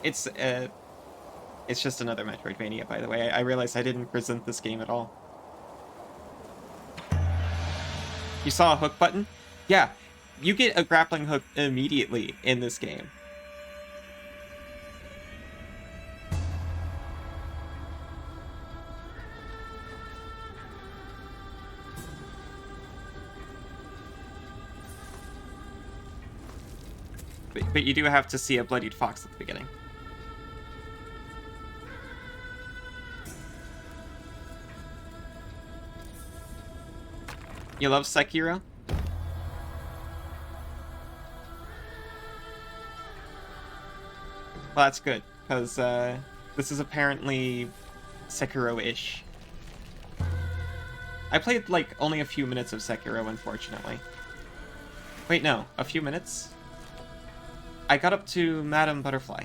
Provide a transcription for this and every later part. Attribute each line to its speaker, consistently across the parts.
Speaker 1: It's just another Metroidvania, by the way. I realized I didn't present this game at all. You saw a hook button? Yeah, you get a grappling hook immediately in this game. But you do have to see a bloodied fox at the beginning. You love Sekiro? Well, that's good, because this is apparently Sekiro-ish. I played, like, only a few minutes of Sekiro, unfortunately. Wait, no. A few minutes? I got up to Madame Butterfly,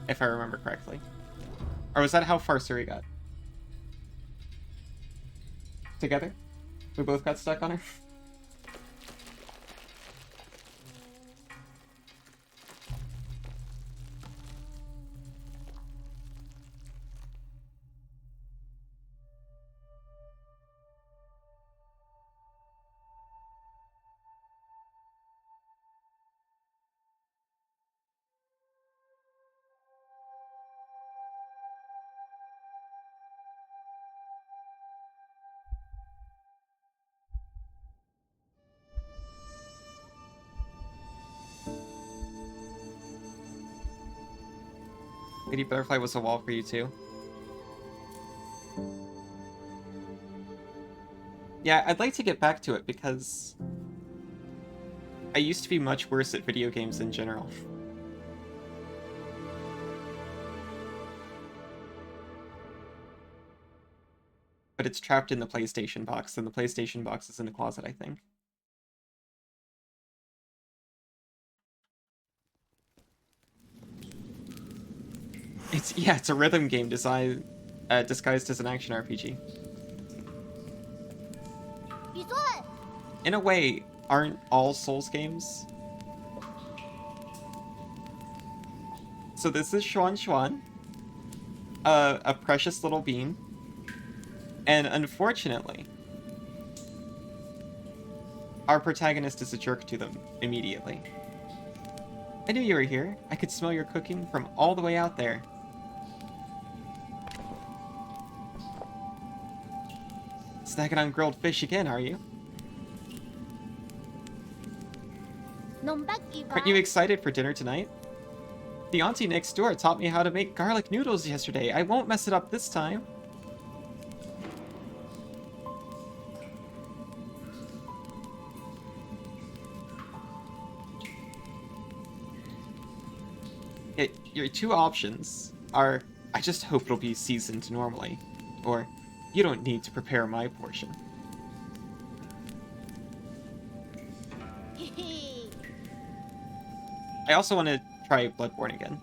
Speaker 1: if I remember correctly. Or was that how far Suri got? Together? We both got stuck on her? Lady Butterfly was a wall for you too. Yeah, I'd like to get back to it because I used to be much worse at video games in general. But it's trapped in the PlayStation box, and the PlayStation box is in the closet, I think. It's a rhythm game disguised as an action RPG. In a way, aren't all Souls games? So this is Xuan Xuan, a precious little bean, and unfortunately, our protagonist is a jerk to them immediately. I knew you were here. I could smell your cooking from all the way out there. Snacking on grilled fish again, are you? Aren't you excited for dinner tonight? The auntie next door taught me how to make garlic noodles yesterday. I won't mess it up this time. Your two options are, I just hope it'll be seasoned normally, or you don't need to prepare my portion. I also want to try Bloodborne again.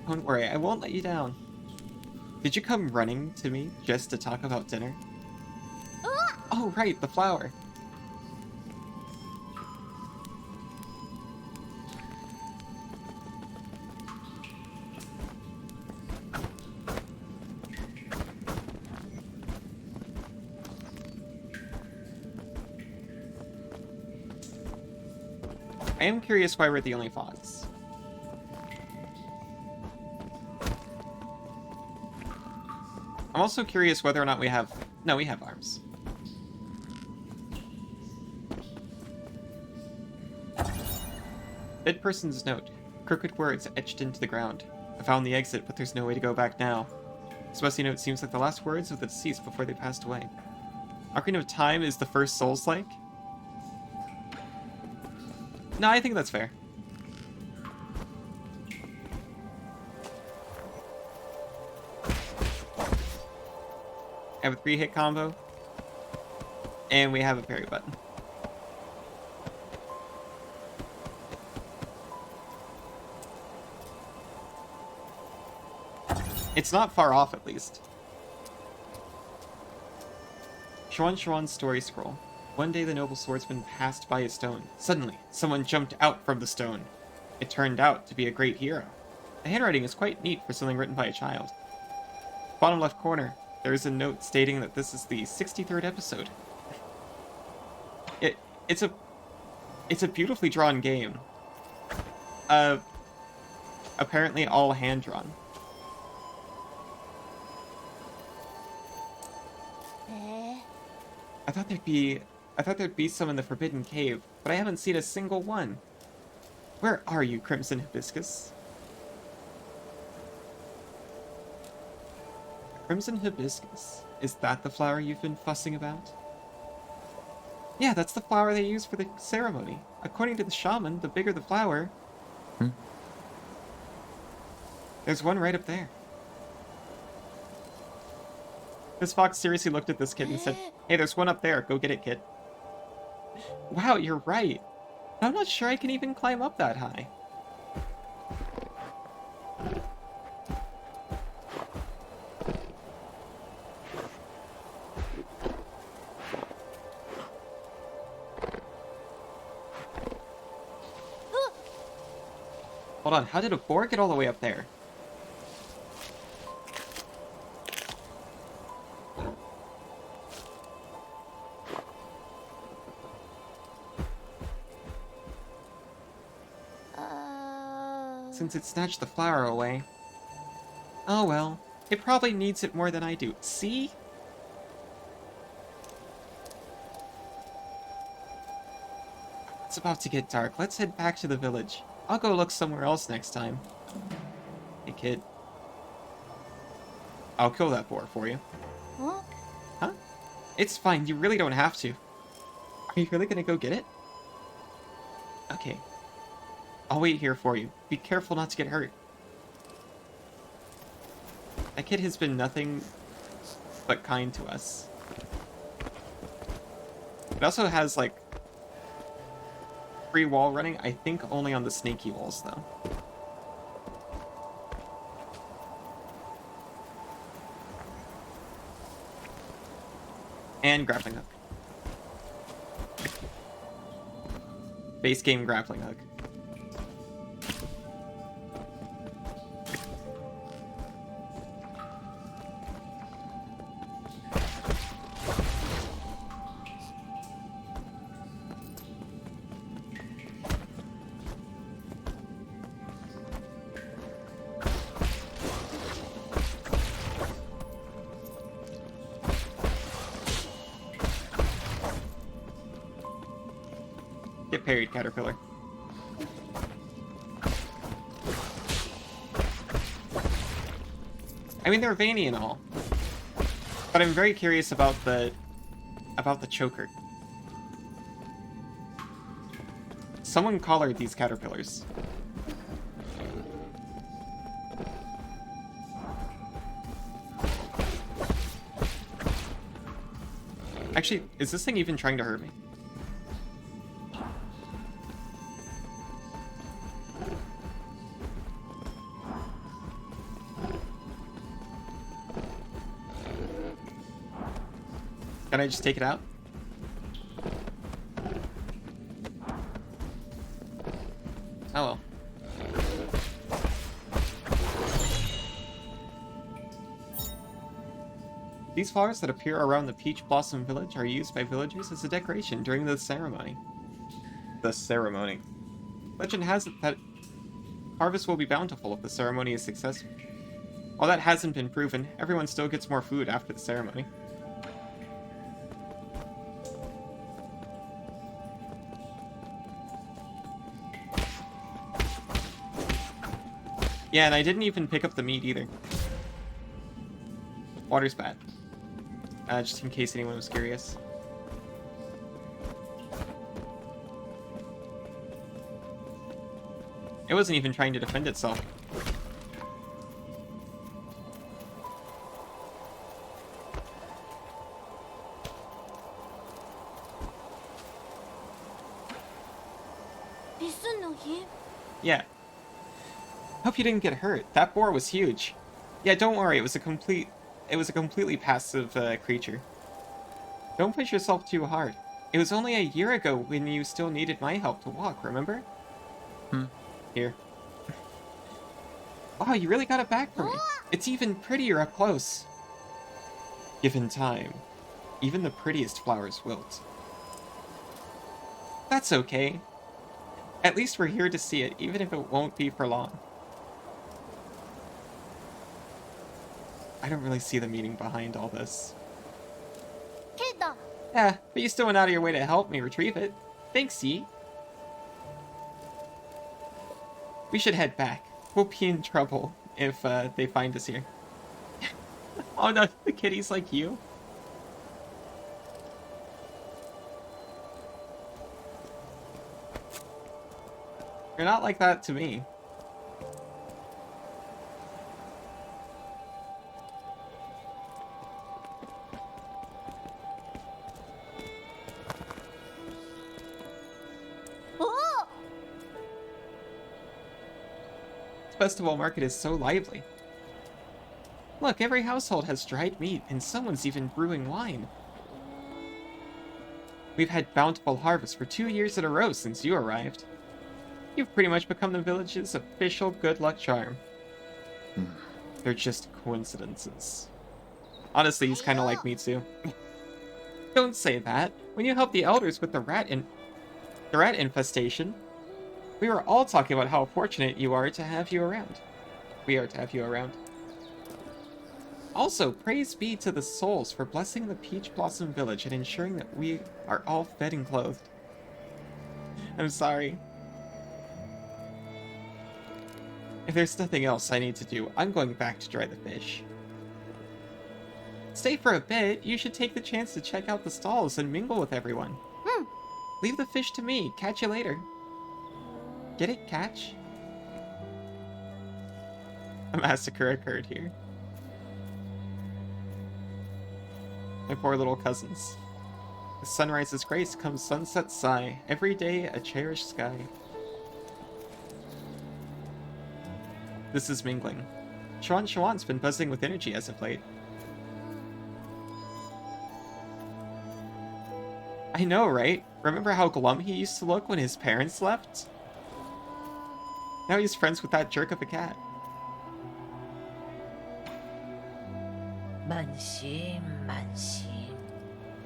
Speaker 1: Don't worry, I won't let you down. Did you come running to me just to talk about dinner? Oh, right, the flower. I am curious why we're the only fox. I'm also curious whether or not we have... No, we have arms. Dead person's note. Crooked words etched into the ground. I found the exit, but there's no way to go back now. This messy note seems like the last words of the deceased before they passed away. Ocarina of Time is the first Souls-like? No, I think that's fair. I have a 3-hit combo. And we have a parry button. It's not far off, at least. Xuan Xuan's story scroll. One day the noble swordsman passed by a stone. Suddenly, someone jumped out from the stone. It turned out to be a great hero. The handwriting is quite neat for something written by a child. Bottom left corner, there is a note stating that this is the 63rd episode. It's a beautifully drawn game. Apparently all hand drawn. I thought there'd be some in the Forbidden Cave, but I haven't seen a single one. Where are you, Crimson Hibiscus? Crimson Hibiscus. Is that the flower you've been fussing about? Yeah, that's the flower they use for the ceremony. According to the shaman, the bigger the flower... There's one right up there. This fox seriously looked at this kid and said, "Hey, there's one up there. Go get it, kid." Wow, you're right. I'm not sure I can even climb up that high. Hold on, how did a boar get all the way up there? Since it snatched the flower away. Oh well, it probably needs it more than I do. See? It's about to get dark. Let's head back to the village. I'll go look somewhere else next time. Hey, kid. I'll kill that boar for you.
Speaker 2: Huh?
Speaker 1: Huh? It's fine. You really don't have to. Are you really gonna go get it? Okay. I'll wait here for you. Be careful not to get hurt. That kid has been nothing but kind to us. It also has, like, free wall running. I think only on the snaky walls, though. And grappling hook. Base game grappling hook. Get parried, Caterpillar. I mean, they're veiny and all, but I'm very curious about the choker. Someone collared these caterpillars. Actually, is this thing even trying to hurt me? Can I just take it out? Oh well. These flowers that appear around the Peach Blossom Village are used by villagers as a decoration during the ceremony. The ceremony. Legend has it that harvest will be bountiful if the ceremony is successful. While that hasn't been proven, everyone still gets more food after the ceremony. Yeah, and I didn't even pick up the meat either. Water's bad. Just in case anyone was curious. It wasn't even trying to defend itself. Yeah. Hope you didn't get hurt. That boar was huge. Yeah, don't worry. It was a completely passive creature. Don't push yourself too hard. It was only a year ago when you still needed my help to walk, remember? Here. Wow, you really got it back for me. It's even prettier up close. Given time, even the prettiest flowers wilt. That's okay. At least we're here to see it, even if it won't be for long. I don't really see the meaning behind all this. Yeah, but you still went out of your way to help me retrieve it. Thanks, Yi. We should head back. We'll be in trouble if they find us here. Oh no, the kitty's like you. You're not like that to me. Festival market is so lively. Look, every household has dried meat, and someone's even brewing wine. We've had bountiful harvests for 2 years in a row since you arrived. You've pretty much become the village's official good luck charm. They're just coincidences. Honestly, he's kind of like me too. Don't say that. When you helped the elders with the rat infestation, we were all talking about how fortunate you are to have you around. We are to have you around. Also, praise be to the souls for blessing the Peach Blossom Village and ensuring that we are all fed and clothed. I'm sorry. If there's nothing else I need to do, I'm going back to dry the fish. Stay for a bit. You should take the chance to check out the stalls and mingle with everyone. Leave the fish to me. Catch you later. Get it? Catch? A massacre occurred here. My poor little cousins. With sunrise's grace comes sunset's sigh. Every day a cherished sky. This is mingling. Shawan's been buzzing with energy as of late. I know, right? Remember how glum he used to look when his parents left? Now he's friends with that jerk of a cat.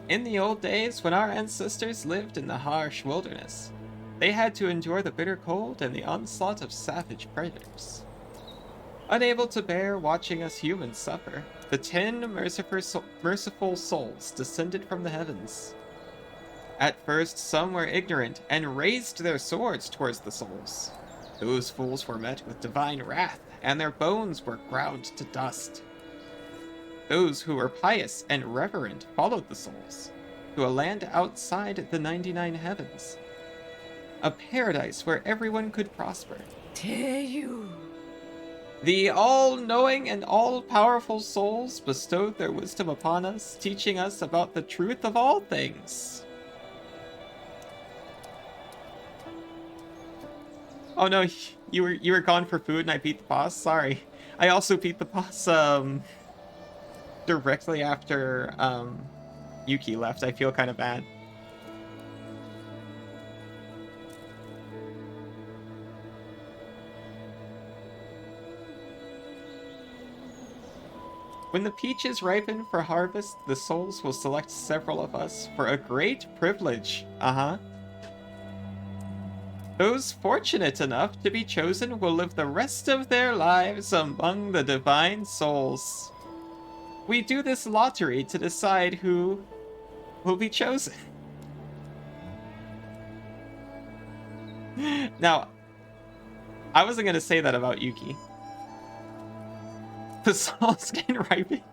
Speaker 1: In the old days, when our ancestors lived in the harsh wilderness, they had to endure the bitter cold and the onslaught of savage predators. Unable to bear watching us humans suffer, the 10 merciful souls descended from the heavens. At first, some were ignorant and raised their swords towards the souls. Those fools were met with divine wrath, and their bones were ground to dust. Those who were pious and reverent followed the souls to a land outside the 99 heavens. A paradise where everyone could prosper. The all-knowing and all-powerful souls bestowed their wisdom upon us, teaching us about the truth of all things. Oh no, you were gone for food and I beat the boss? Sorry. I also beat the boss directly after Yuki left. I feel kind of bad. When the peaches ripen for harvest, the souls will select several of us for a great privilege. Those fortunate enough to be chosen will live the rest of their lives among the divine souls. We do this lottery to decide who will be chosen. Now, I wasn't going to say that about Yuki. The souls can ripen.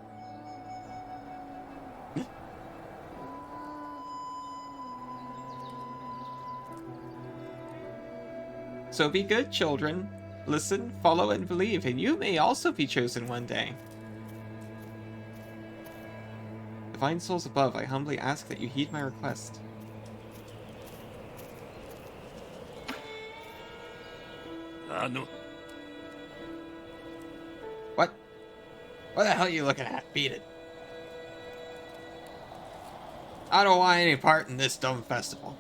Speaker 1: So be good, children. Listen, follow, and believe, and you may also be chosen one day. Divine souls above, I humbly ask that you heed my request. What? What the hell are you looking at? Beat it. I don't want any part in this dumb festival.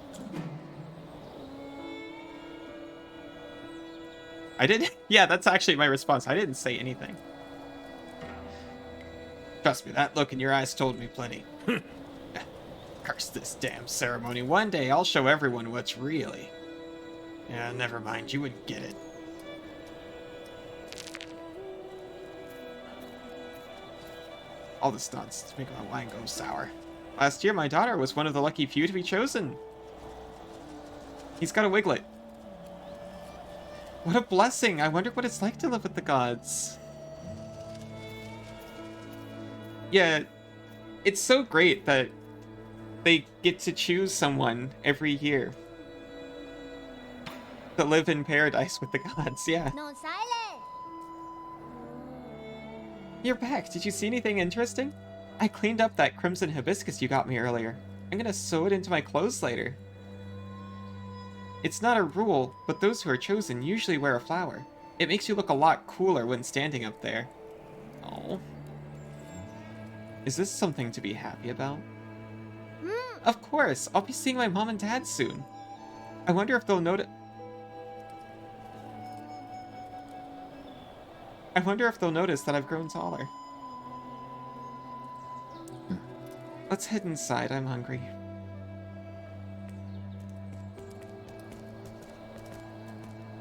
Speaker 1: I didn't... Yeah, that's actually my response. I didn't say anything. Trust me, that look in your eyes told me plenty. Curse this damn ceremony. One day I'll show everyone what's really... Yeah, never mind. You wouldn't get it. All this nonsense making my wine go sour. Last year, my daughter was one of the lucky few to be chosen. He's got a wiglet. What a blessing. I wonder what it's like to live with the gods. Yeah, it's so great that they get to choose someone every year to live in paradise with the gods, yeah.
Speaker 2: No silence.
Speaker 1: You're back. Did you see anything interesting? I cleaned up that crimson hibiscus you got me earlier. I'm gonna sew it into my clothes later. It's not a rule, but those who are chosen usually wear a flower. It makes you look a lot cooler when standing up there. Oh. Is this something to be happy about? Of course! I'll be seeing my mom and dad soon. I wonder if they'll notice... that I've grown taller. Let's head inside. I'm hungry.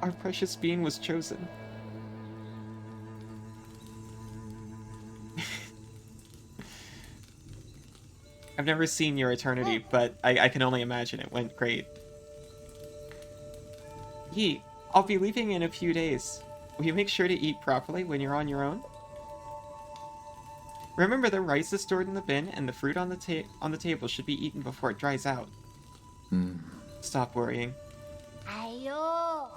Speaker 1: Our precious being was chosen. I've never seen your eternity, but I can only imagine it went great. Yi, I'll be leaving in a few days. Will you make sure to eat properly when you're on your own? Remember, the rice is stored in the bin, and the fruit on the table should be eaten before it dries out. Stop worrying.
Speaker 2: Ayo.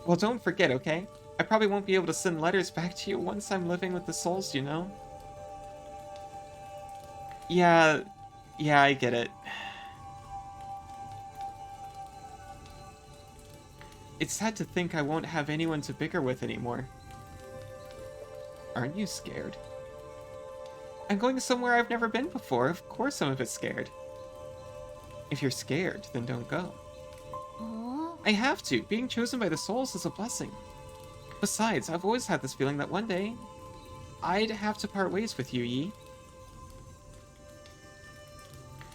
Speaker 1: Well, don't forget, okay? I probably won't be able to send letters back to you once I'm living with the souls, you know? Yeah, I get it. It's sad to think I won't have anyone to bicker with anymore. Aren't you scared? I'm going somewhere I've never been before. Of course I'm a bit scared. If you're scared, then don't go. I have to. Being chosen by the souls is a blessing. Besides, I've always had this feeling that one day I'd have to part ways with you, Yi.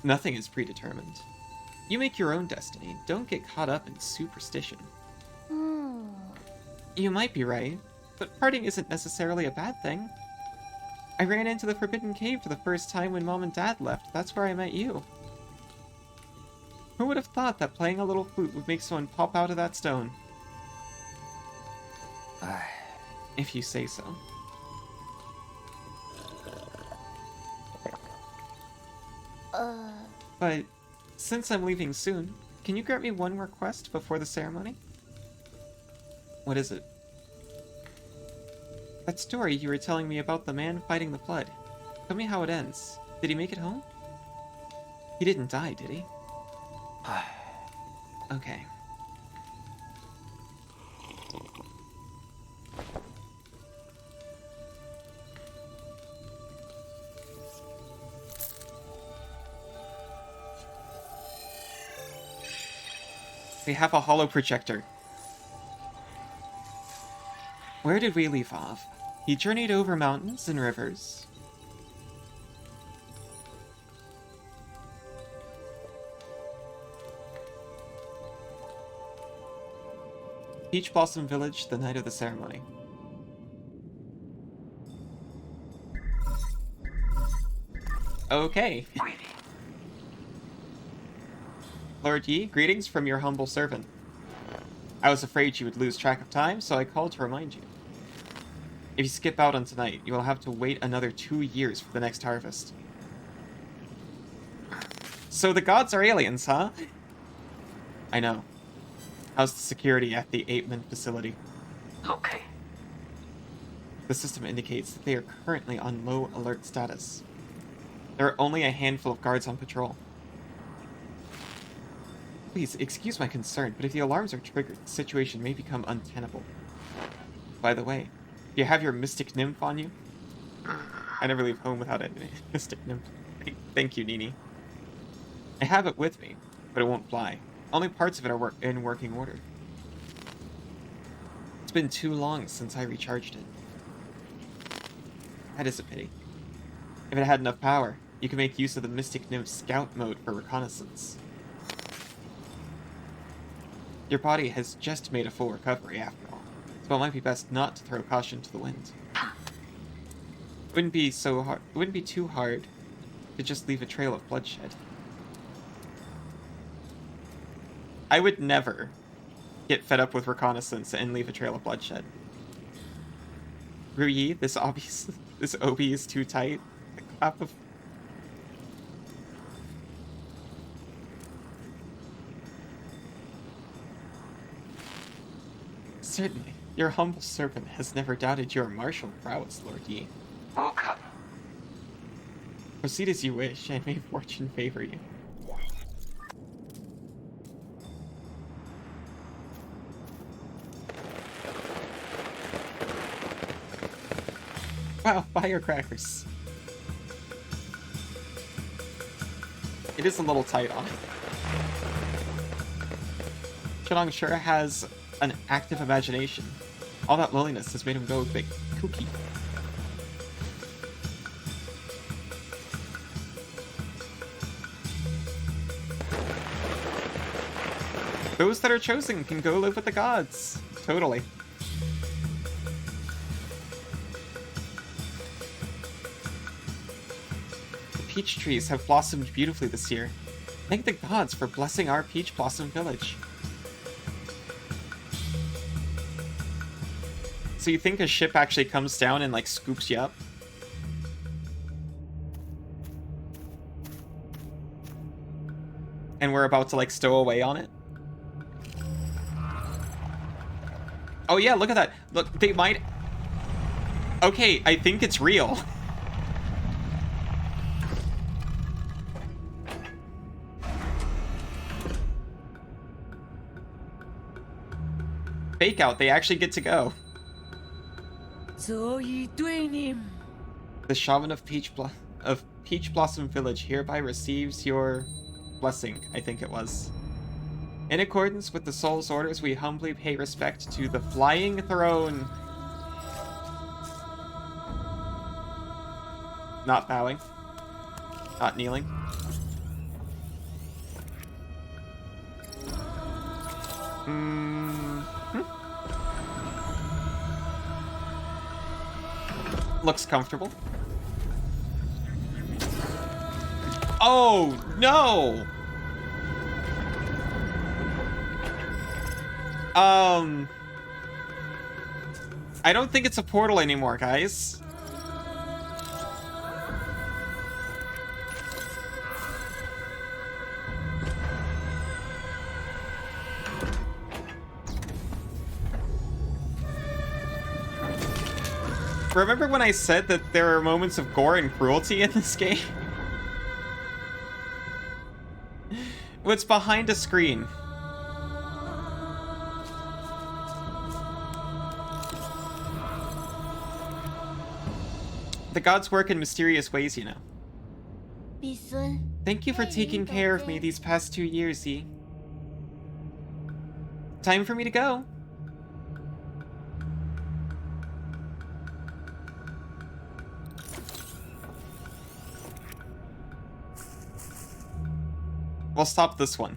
Speaker 1: Nothing is predetermined. You make your own destiny. Don't get caught up in superstition. You might be right, but parting isn't necessarily a bad thing. I ran into the Forbidden Cave for the first time when Mom and Dad left. That's where I met you. Who would have thought that playing a little flute would make someone pop out of that stone? If you say so. But since I'm leaving soon, can you grant me one request before the ceremony? What is it? That story you were telling me about the man fighting the flood. Tell me how it ends. Did he make it home? He didn't die, did he? Okay. We have a holo projector. Where did we leave off? He journeyed over mountains and rivers. Peach Blossom Village, the night of the ceremony. Okay. Lord Yi, greetings from your humble servant. I was afraid you would lose track of time, so I called to remind you. If you skip out on tonight, you will have to wait another 2 years for the next harvest. So the gods are aliens, huh? I know. How's the security at the 8-man facility?
Speaker 3: Okay.
Speaker 1: The system indicates that they are currently on low alert status. There are only a handful of guards on patrol. Please, excuse my concern, but if the alarms are triggered, the situation may become untenable. By the way, do you have your mystic nymph on you? I never leave home without a mystic nymph. Thank you, Nini. I have it with me, but it won't fly. Only parts of it are in working order. It's been too long since I recharged it. That is a pity. If it had enough power, you could make use of the Mystic Nymph Scout mode for reconnaissance. Your body has just made a full recovery after all, so it might be best not to throw caution to the wind. It wouldn't be too hard to just leave a trail of bloodshed. I would never get fed up with reconnaissance and leave a trail of bloodshed. Ruyi, this obi is too tight. The clap of... Certainly, your humble servant has never doubted your martial prowess, Lord Yi.
Speaker 3: Welcome.
Speaker 1: Proceed as you wish, and may fortune favor you. Wow, firecrackers. It is a little tight on it. Chidong sure has an active imagination. All that loneliness has made him go a bit kooky. Those that are chosen can go live with the gods. Totally. The peach trees have blossomed beautifully this year. Thank the gods for blessing our peach blossom village. So you think a ship actually comes down and like scoops you up? And we're about to like stow away on it? Oh yeah, look at that. Look, they might... Okay, I think it's real. Fake out, they actually get to go. The shaman of Peach Blossom Village hereby receives your blessing, I think it was. In accordance with the soul's orders, we humbly pay respect to the flying throne. Not bowing. Not kneeling. Looks comfortable. Oh, no! I don't think it's a portal anymore, guys. Remember when I said that there are moments of gore and cruelty in this game? What's behind a screen? The gods work in mysterious ways, you know. Thank you for taking care of me these past 2 years, Yi. Time for me to go. We'll stop this one.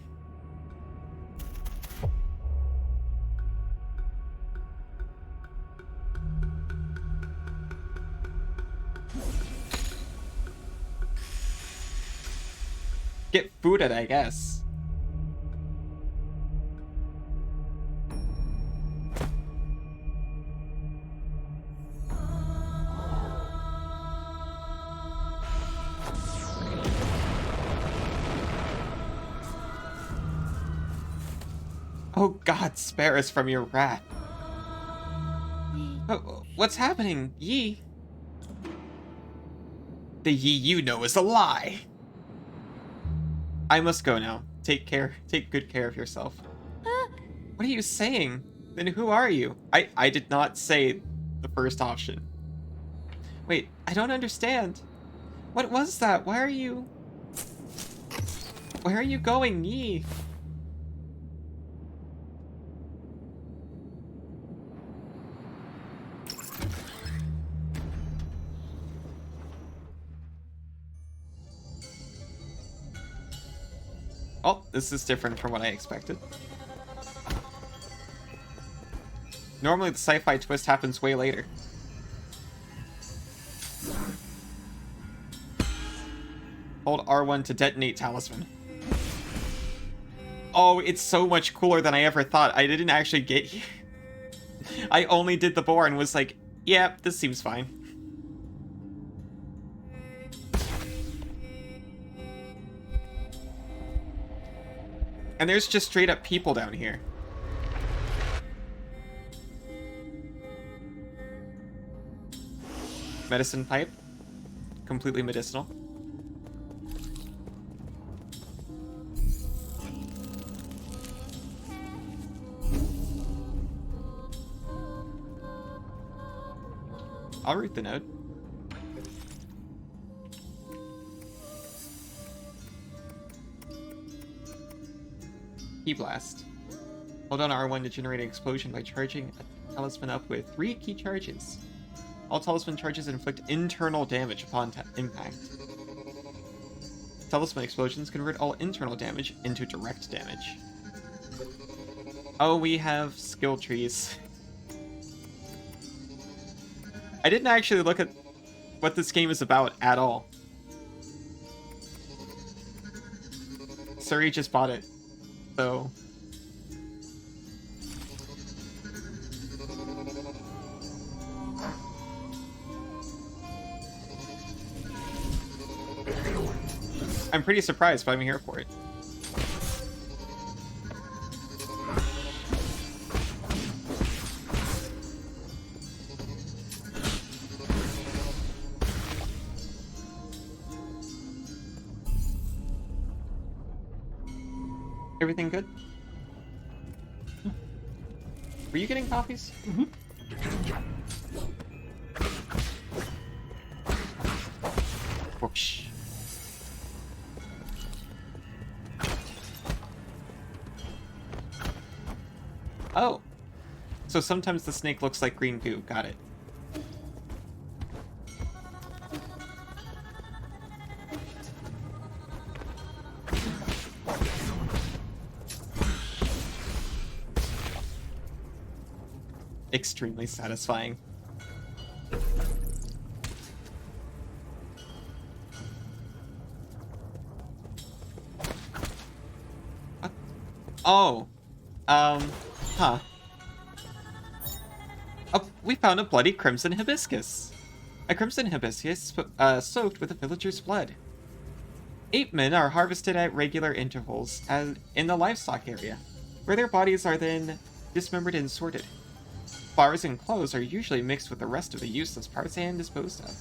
Speaker 1: Get fooded, I guess. Oh God, spare us from your wrath. What's happening, Yi? The Yi you know is a lie. I must go now. Take good care of yourself. What are you saying? Then who are you? I did not say the first option. Wait, I don't understand. What was that? Where are you going, Yi? Oh, this is different from what I expected. Normally the sci-fi twist happens way later. Hold R1 to detonate talisman. Oh, it's so much cooler than I ever thought. I didn't actually get here. I only did the boar and was like, yeah, this seems fine. And there's just straight up people down here. Medicine pipe. Completely medicinal. I'll root the node. Key blast. Hold on R1 to generate an explosion by charging a talisman up with 3 key charges. All talisman charges inflict internal damage upon impact. Talisman explosions convert all internal damage into direct damage. Oh, we have skill trees. I didn't actually look at what this game is about at all. Suri just bought it, so... I'm pretty surprised, but I'm here for it. Everything good? Were you getting coffees?
Speaker 3: Mm-hmm.
Speaker 1: Whoosh. Oh. So sometimes the snake looks like green goo. Got it. Extremely satisfying. Oh. Huh. Oh, we found a bloody crimson hibiscus. A crimson hibiscus soaked with a villager's blood. Ape men are harvested at regular intervals in the livestock area, where their bodies are then dismembered and sorted. Flowers and clothes are usually mixed with the rest of the useless parts and disposed of.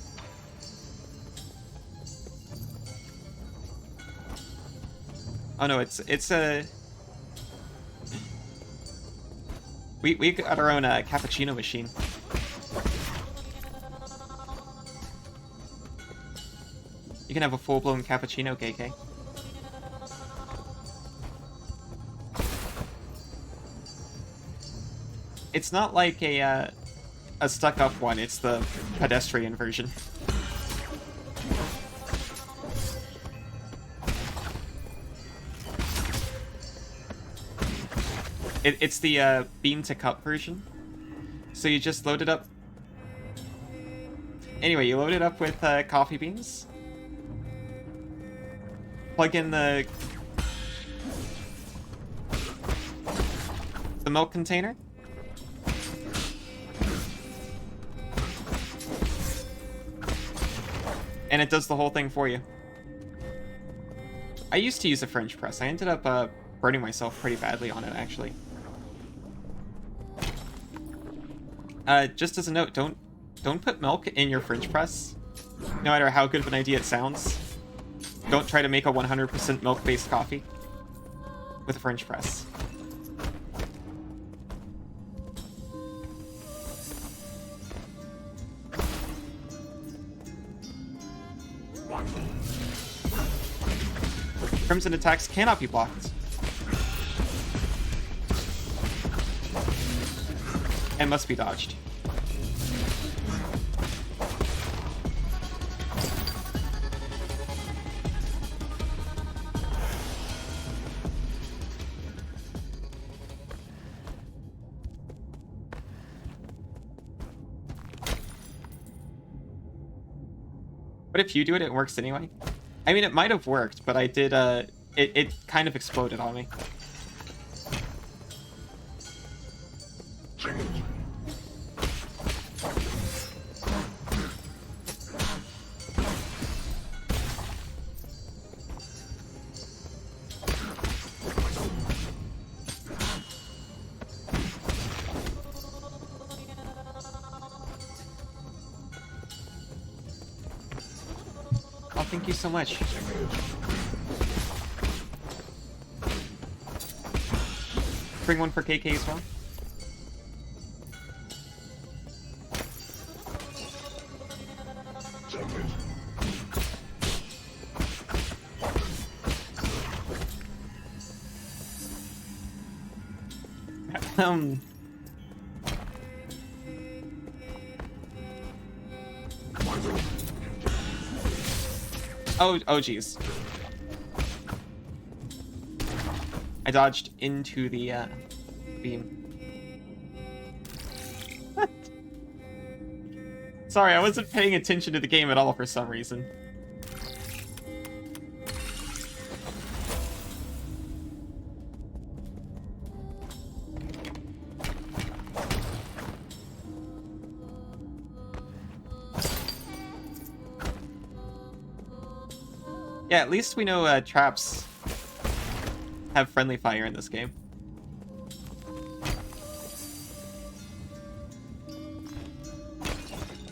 Speaker 1: Oh no, it's a... We got our own cappuccino machine. You can have a full-blown cappuccino, KK. It's not like a stuck-up one, it's the pedestrian version. It's the bean-to-cup version. So you just load it up... Anyway, you load it up with coffee beans. Plug in the milk container. And it does the whole thing for you. I used to use a French press. I ended up burning myself pretty badly on it, actually. Just as a note, don't put milk in your French press, no matter how good of an idea it sounds. Don't try to make a 100% milk-based coffee with a French press. Crimson attacks cannot be blocked. And must be dodged. if you do it, it works anyway? I mean, it might have worked, but I did, it kind of exploded on me. Thank you so much. Bring one for KK as well. Oh, geez. I dodged into the beam. What? Sorry, I wasn't paying attention to the game at all for some reason. Yeah, at least we know traps have friendly fire in this game.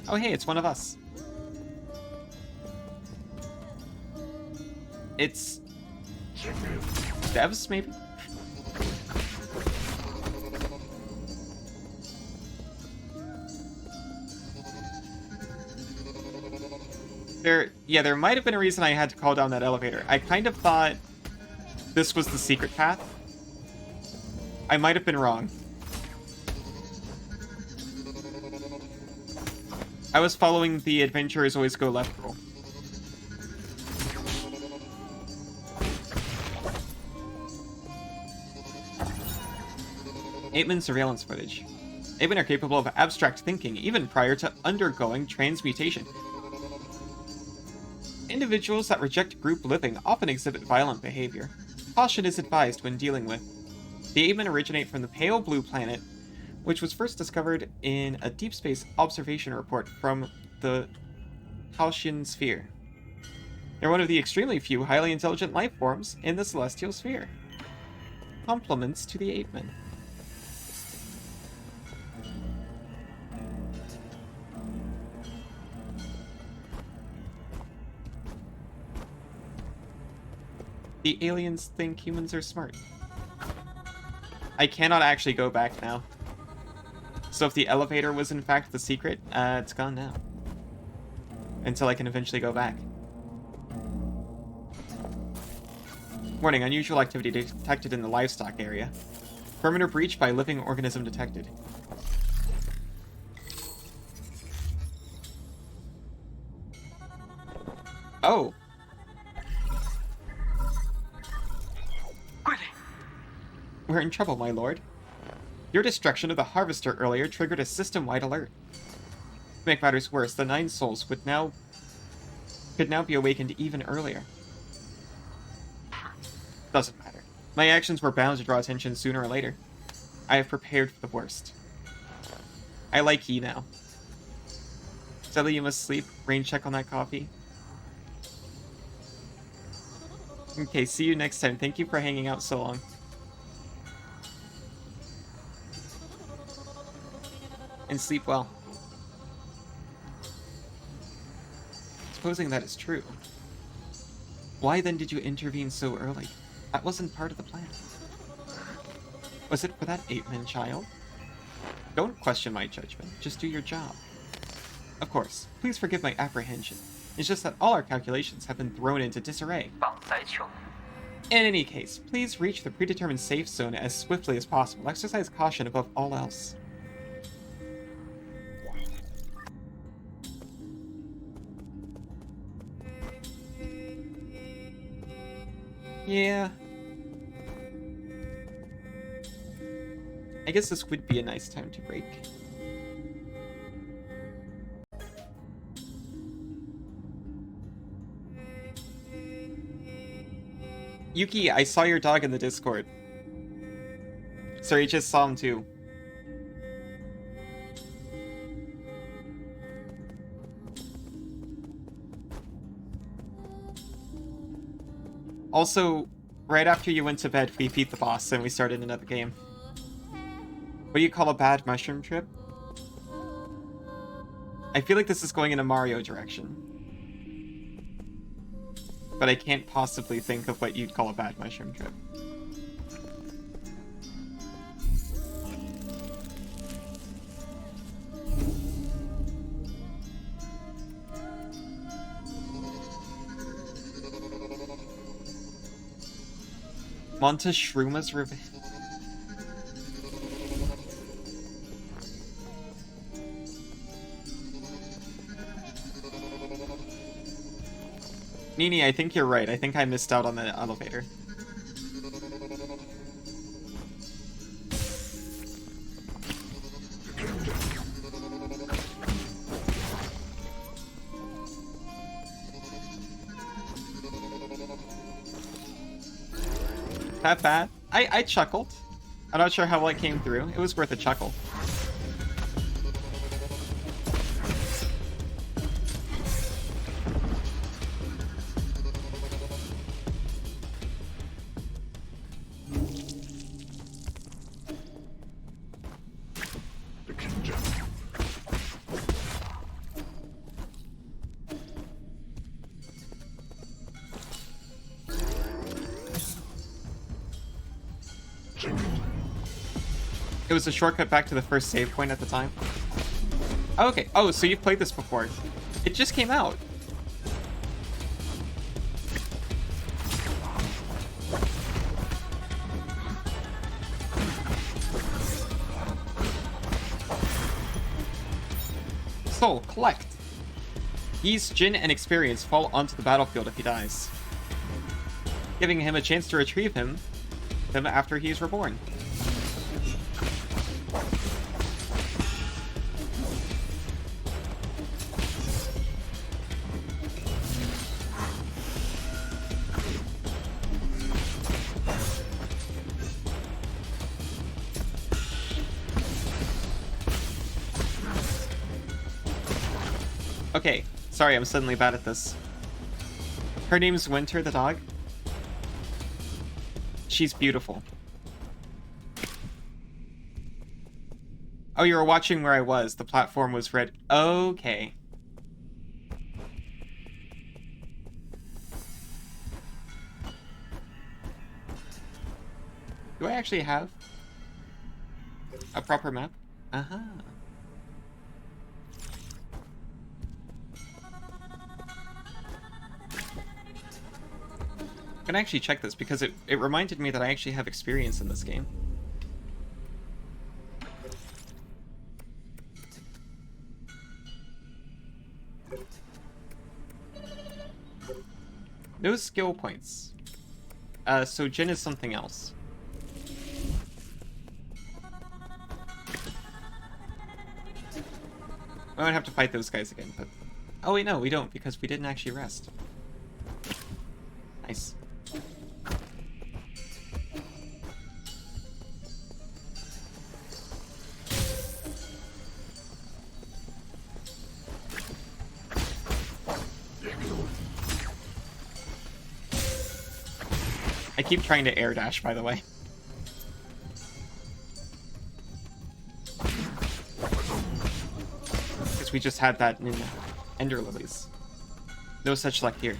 Speaker 1: Oh hey, it's one of us. It's devs, maybe? There might have been a reason I had to call down that elevator. I kind of thought this was the secret path. I might have been wrong. I was following the adventurers always go left rule. Ape-Man surveillance footage. Ape-Men are capable of abstract thinking even prior to undergoing transmutation. Individuals that reject group living often exhibit violent behavior. Caution is advised when dealing with. The Ape-Men originate from the pale blue planet, which was first discovered in a deep space observation report from the Halcyon sphere. They're one of the extremely few highly intelligent life forms in the celestial sphere. Compliments to the Ape-Men. The aliens think humans are smart. I cannot actually go back now. So if the elevator was in fact the secret, it's gone now. Until I can eventually go back. Warning, unusual activity detected in the livestock area. Perimeter breach by living organism detected. Oh. We're in trouble, my lord. Your destruction of the harvester earlier triggered a system-wide alert. To make matters worse, the 9 souls could now be awakened even earlier. Doesn't matter. My actions were bound to draw attention sooner or later. I have prepared for the worst. I like ye now. Sally, you must sleep. Rain check on that coffee. Okay, see you next time. Thank you for hanging out so long. And sleep well. Supposing that is true, why then did you intervene so early? That wasn't part of the plan. Was it for that Ape-Man child? Don't question my judgment, just do your job. Of course, please forgive my apprehension. It's just that all our calculations have been thrown into disarray. In any case, please reach the predetermined safe zone as swiftly as possible. Exercise caution above all else. Yeah. I guess this would be a nice time to break. Yuki, I saw your dog in the Discord. Sorry, just saw him too. Also, right after you went to bed, we beat the boss and we started another game. What do you call a bad mushroom trip? I feel like this is going in a Mario direction. But I can't possibly think of what you'd call a bad mushroom trip. Monteshruma's Revenge. Nini, I think you're right. I think I missed out on the elevator. That bad? I chuckled. I'm not sure how well it came through. It was worth a chuckle. It was a shortcut back to the first save point at the time. Oh, okay. Oh, so you've played this before. It just came out. Soul, collect. Ys, Jin, and Experience fall onto the battlefield if he dies, giving him a chance to retrieve him after he is reborn. Okay, sorry, I'm suddenly bad at this. Her name's Winter, the dog. She's beautiful. Oh, you were watching where I was. The platform was red. Okay. Do I actually have a proper map? Uh-huh. I'm gonna actually check this because it reminded me that I actually have experience in this game. No skill points. So Jin is something else. I might have to fight those guys again, but... Oh wait, no, we don't, because we didn't actually rest. Nice. I keep trying to air dash, by the way. Because we just had that in Ender Lilies. No such luck here.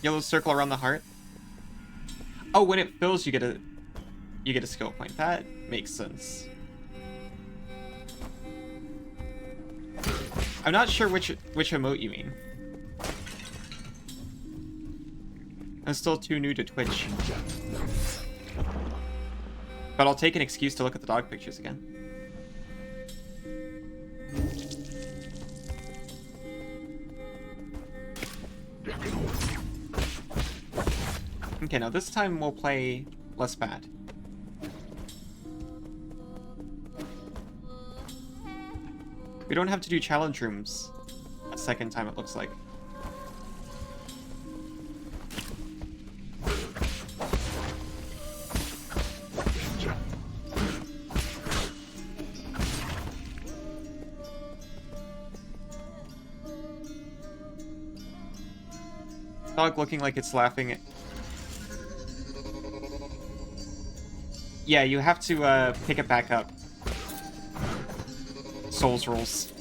Speaker 1: Yellow circle around the heart. Oh, when it fills, you get a skill point. That makes sense. I'm not sure which emote you mean. I'm still too new to Twitch. But I'll take an excuse to look at the dog pictures again. Okay, now this time we'll play less bad. We don't have to do challenge rooms a second time, it looks like. Dog looking like it's laughing at... Yeah, you have to pick it back up. Souls rolls.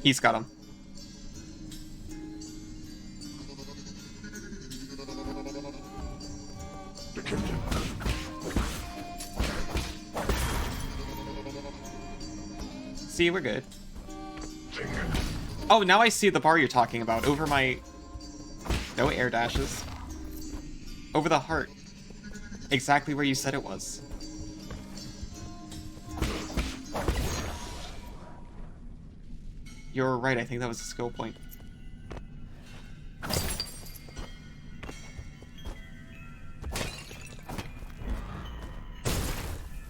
Speaker 1: He's got him. See, we're good. Oh, now I see the bar you're talking about. Over my... No air dashes. Over the heart. Exactly where you said it was. You're right, I think that was a skill point.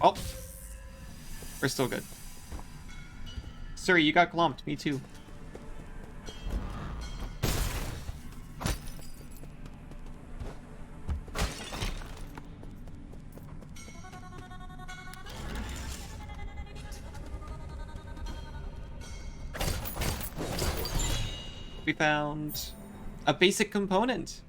Speaker 1: Oh! We're still good. Sorry, you got glumped. Me too. We found a basic component.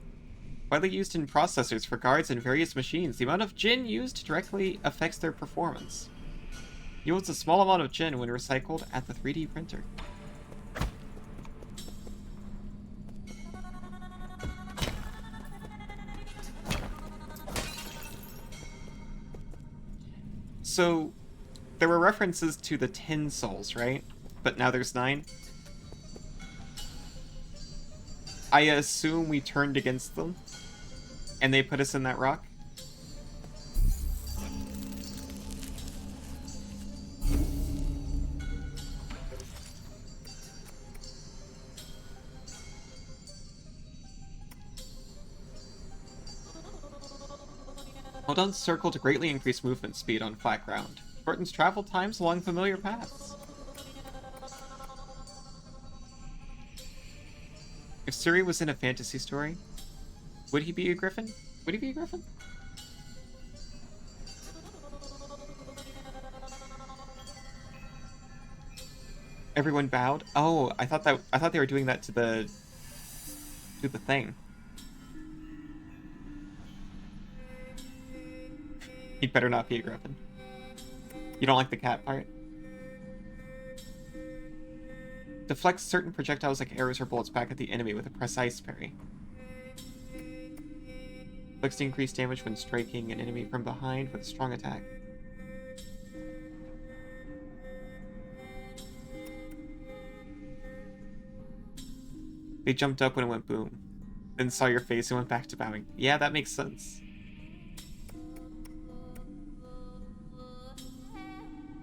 Speaker 1: Widely used in processors for guards and various machines. The amount of Jin used directly affects their performance. Yields a small amount of Jin when recycled at the 3D printer. So, there were references to the 10 souls, right? But now there's 9. I assume we turned against them, and they put us in that rock. Hold down circle to greatly increase movement speed on flat ground. Shortens travel times along familiar paths. If Suri was in a fantasy story, would he be a griffin? Would he be a griffin? Everyone bowed? Oh, I thought they were doing that to the thing. He'd better not be a griffin. You don't like the cat part? Deflects certain projectiles like arrows or bullets back at the enemy with a precise parry. Inflicts increased damage when striking an enemy from behind with a strong attack. They jumped up when it went boom. Then saw your face and went back to bowing. Yeah, that makes sense.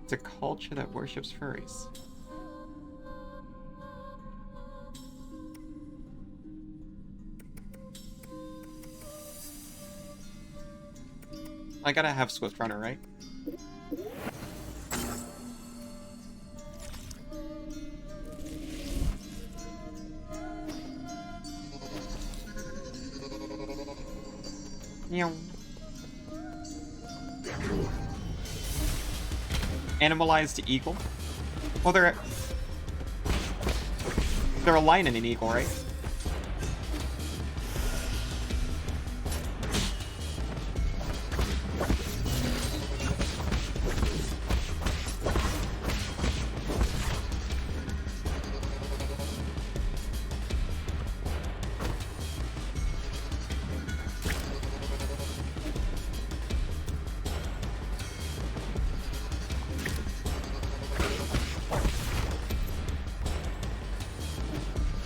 Speaker 1: It's a culture that worships furries. I gotta have Swift Runner, right? Meow. Animalized eagle? Well, they're a lion and an eagle, right?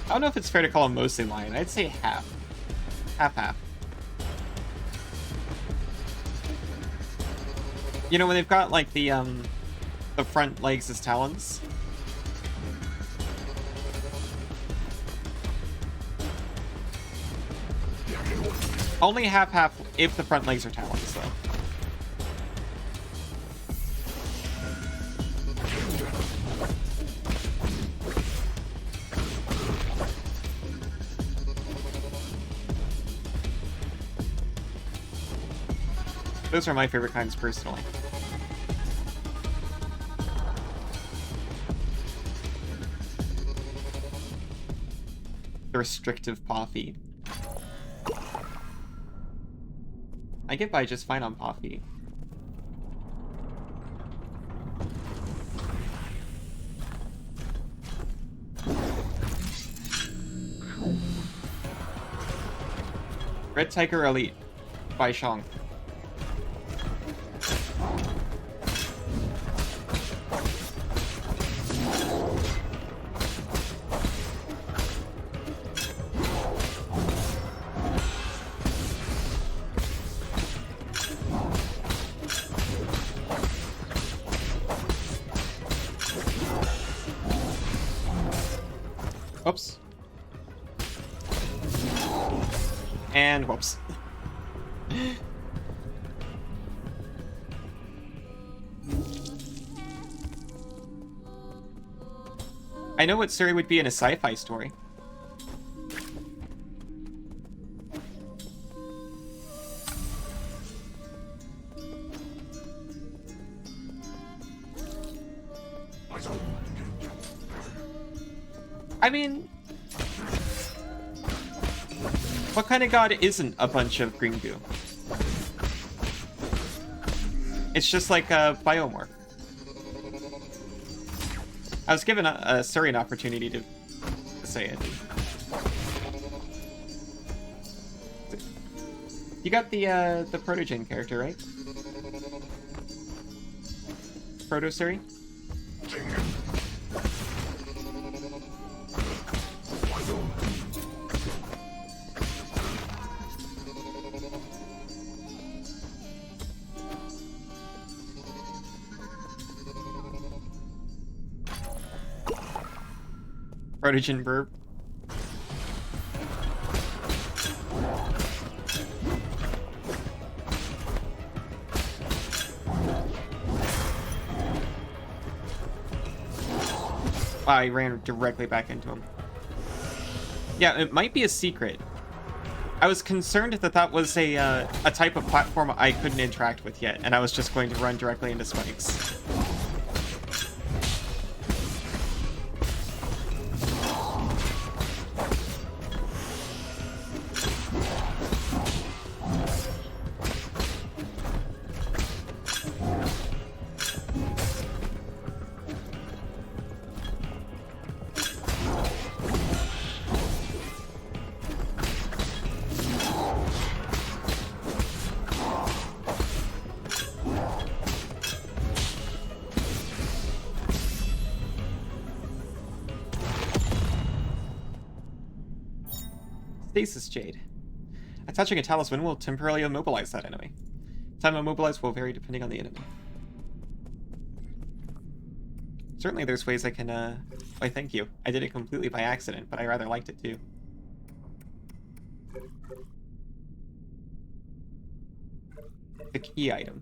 Speaker 1: I don't know if it's fair to call him mostly lion. I'd say half. Half-half. You know, when they've got, like, the front legs as talons? Only half-half if the front legs are talons, though. Those are my favorite kinds, personally. The restrictive paw feet. I get by just fine on paw feet. Red Tiger Elite by Shang. Whoops. And whoops. I know what Suri would be in a sci-fi story. I mean, what kind of god isn't a bunch of green goo? It's just like a biomorph. I was given a Suri an opportunity to say it. You got the Protogen character, right? Proto Suri? Protogen burp. Wow, I ran directly back into him. Yeah, it might be a secret. I was concerned that that was a type of platform I couldn't interact with yet, and I was just going to run directly into spikes. Stasis Jade. Attaching a talisman will temporarily immobilize that enemy. Time immobilized will vary depending on the enemy. Certainly there's ways I can, why thank you. I did it completely by accident, but I rather liked it too. The key item.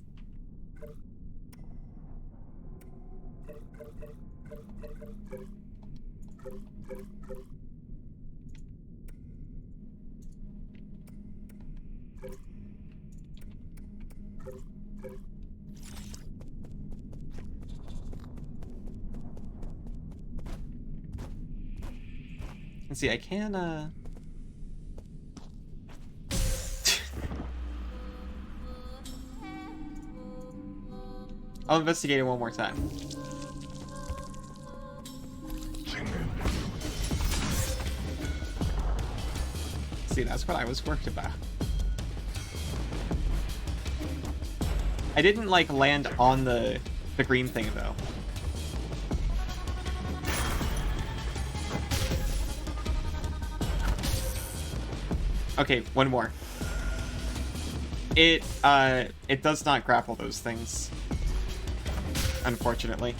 Speaker 1: Let's see, I can, I'll investigate it one more time. See, that's what I was worried about. I didn't, like, land on the green thing, though. Okay, one more. It does not grapple those things. unfortunately.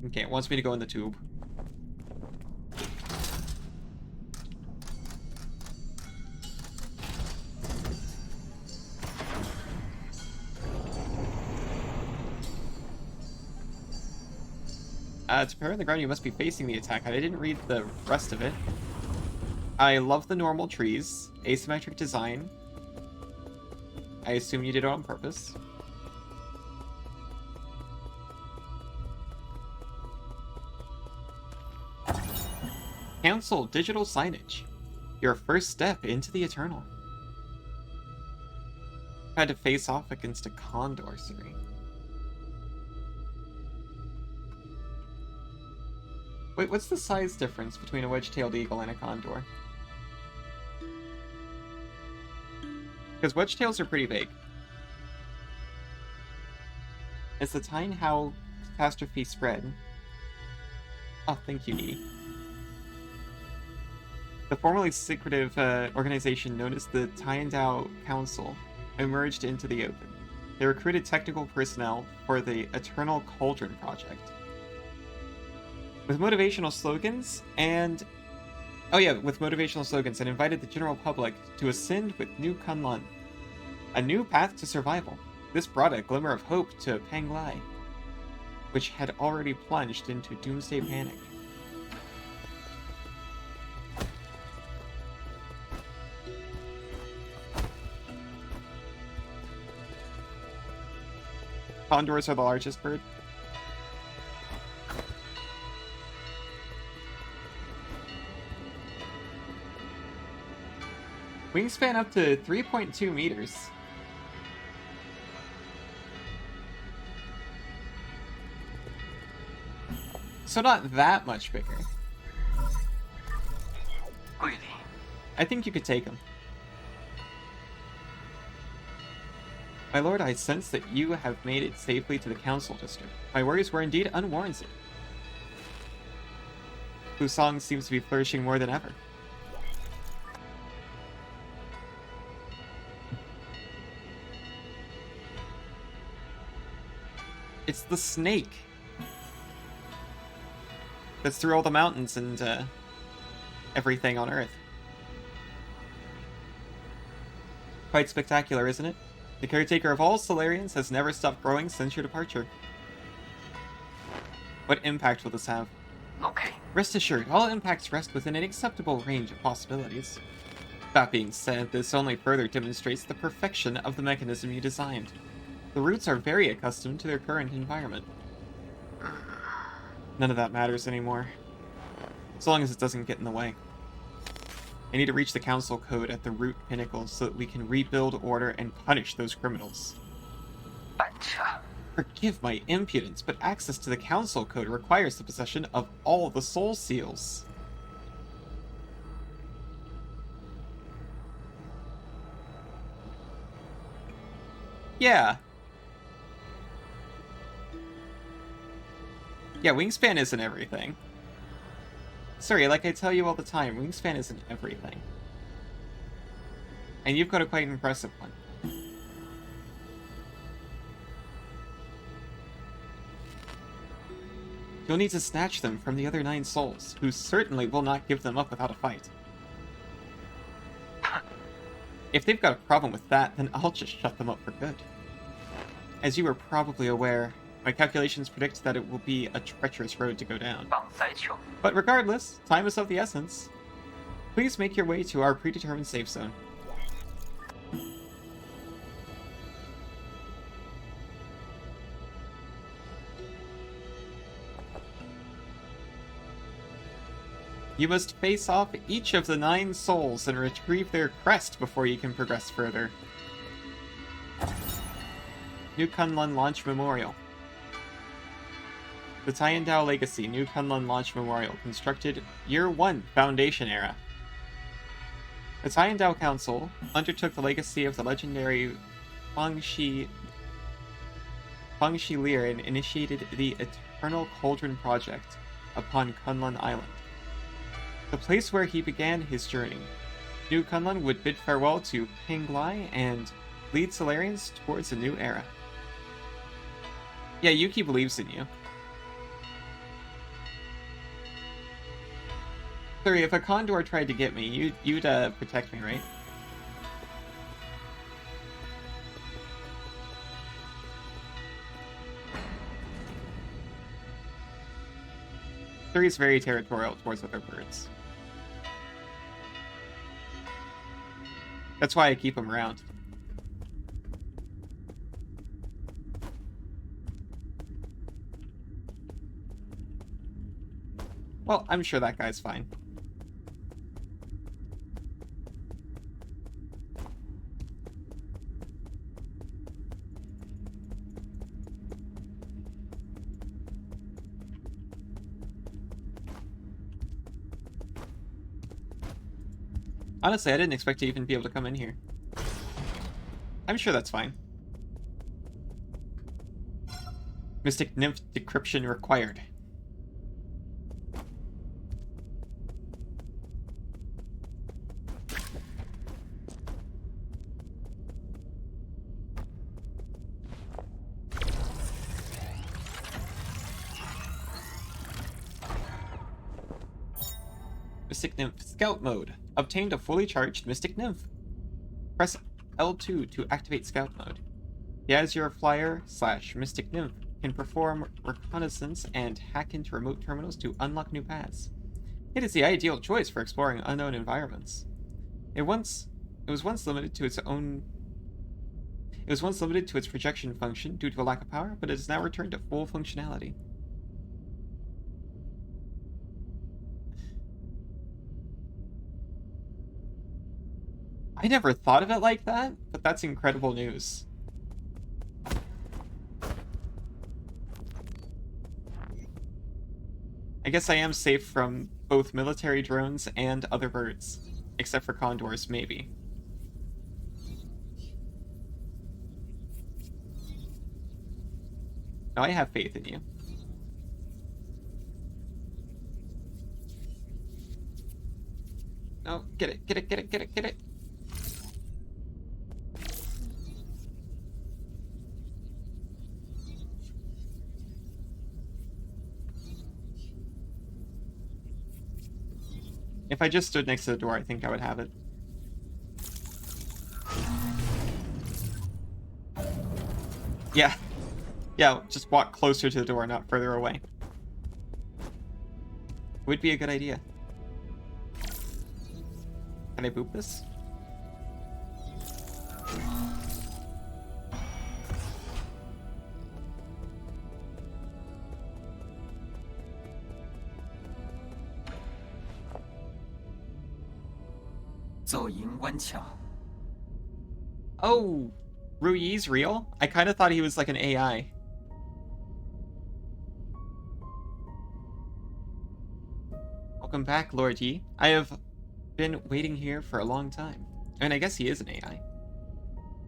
Speaker 1: Okay, it wants me to go in the tube. To prepare the ground, you must be facing the attack. I didn't read the rest of it. I love the normal trees. Asymmetric design. I assume you did it on purpose. Cancel digital signage. Your first step into the Eternal. Had to face off against a condor, Suri. Wait, what's the size difference between a wedge-tailed eagle and a condor? Because wedge-tails are pretty big. As the Tyne How catastrophe spread... Oh, thank you, Edie. The formerly secretive organization known as the Tyandao Council emerged into the open. They recruited technical personnel for the Eternal Cauldron project. With motivational slogans and... Oh yeah, with motivational slogans, and invited the general public to ascend with New Kunlun. A new path to survival. This brought a glimmer of hope to Penglai, which had already plunged into doomsday panic. Condors are the largest bird. Wingspan up to 3.2 meters. So not that much bigger.
Speaker 3: Really?
Speaker 1: I think you could take him. My lord, I sense that you have made it safely to the council district. My worries were indeed unwarranted. Fusang seems to be flourishing more than ever. It's the snake that's through all the mountains and everything on Earth. Quite spectacular, isn't it? The caretaker of all Solarians has never stopped growing since your departure. What impact will this have?
Speaker 3: Okay.
Speaker 1: Rest assured, all impacts rest within an acceptable range of possibilities. That being said, this only further demonstrates the perfection of the mechanism you designed. The roots are very accustomed to their current environment. None of that matters anymore. As long as it doesn't get in the way. I need to reach the council code at the root pinnacle so that we can rebuild order and punish those criminals. Forgive my impudence, but access to the council code requires the possession of all the soul seals. Yeah. Yeah, wingspan isn't everything. Sorry, like I tell you all the time, wingspan isn't everything. And you've got a quite impressive one. You'll need to snatch them from the other 9 souls, who certainly will not give them up without a fight. If they've got a problem with that, then I'll just shut them up for good. As you are probably aware, my calculations predict that it will be a treacherous road to go down. But regardless, time is of the essence. Please make your way to our predetermined safe zone. You must face off each of the 9 souls and retrieve their crest before you can progress further. New Kunlun Launch Memorial. The Tyandao Legacy New Kunlun Launch Memorial, constructed Year 1 Foundation Era. The Tyandao Council undertook the legacy of the legendary Huangshi Feng Shi Liren initiated the Eternal Cauldron Project upon Kunlun Island, the place where he began his journey. New Kunlun would bid farewell to Penglai and lead Solarians towards a new era. Yeah, Yuki believes in you. Sorry, if a condor tried to get me, you'd protect me, right? Is very territorial towards other birds. That's why I keep him around. Well, I'm sure that guy's fine. Honestly, I didn't expect to even be able to come in here. I'm sure that's fine. Mystic Nymph decryption required. Mystic Nymph Scout Mode. Obtained a fully charged Mystic Nymph. Press L2 to activate Scout Mode. The Azure Flyer / Mystic Nymph can perform reconnaissance and hack into remote terminals to unlock new paths. It is the ideal choice for exploring unknown environments. It was once limited to its projection function due to a lack of power, but it has now returned to full functionality. I never thought of it like that, but that's incredible news. I guess I am safe from both military drones and other birds. Except for condors, maybe. No, I have faith in you. No, get it, get it, get it, get it, get it. If I just stood next to the door, I think I would have it. Yeah. Yeah, just walk closer to the door, not further away. Would be a good idea. Can I boop this? Oh, Ruyi's real? I kind of thought he was like an AI. Welcome back, Lord Yi. I have been waiting here for a long time. And I guess he is an AI.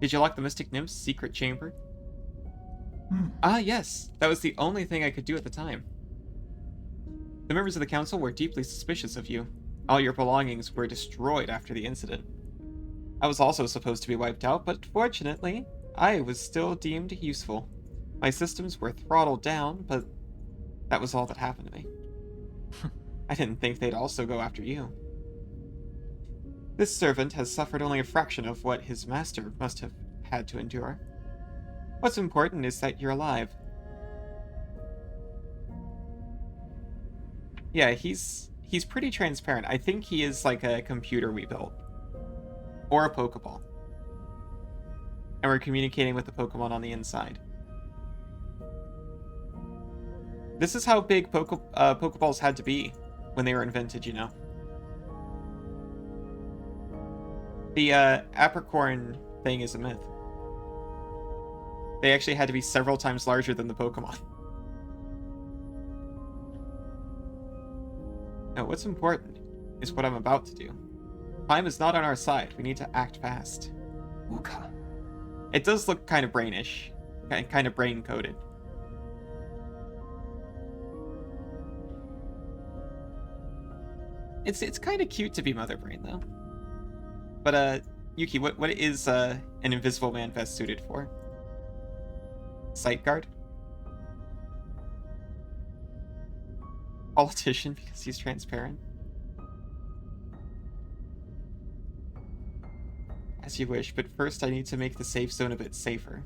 Speaker 1: Did you lock the Mystic Nymph's secret chamber? Ah, yes. That was the only thing I could do at the time. The members of the council were deeply suspicious of you. All your belongings were destroyed after the incident. I was also supposed to be wiped out, but fortunately, I was still deemed useful. My systems were throttled down, but that was all that happened to me. I didn't think they'd also go after you. This servant has suffered only a fraction of what his master must have had to endure. What's important is that you're alive. Yeah, he's pretty transparent. I think he is like a computer we built. Or a Pokeball. And we're communicating with the Pokemon on the inside. This is how big Pokeballs had to be when they were invented, you know. The apricorn thing is a myth. They actually had to be several times larger than the Pokemon. Now, what's important is what I'm about to do. Time is not on our side. We need to act fast. It does look kind of brainish. kind of brain-coded. It's kind of cute to be Mother Brain, though. But, Yuki, what is, an Invisible Man vest suited for? Sight guard? Politician, because he's transparent? As you wish, but first I need to make the safe zone a bit safer.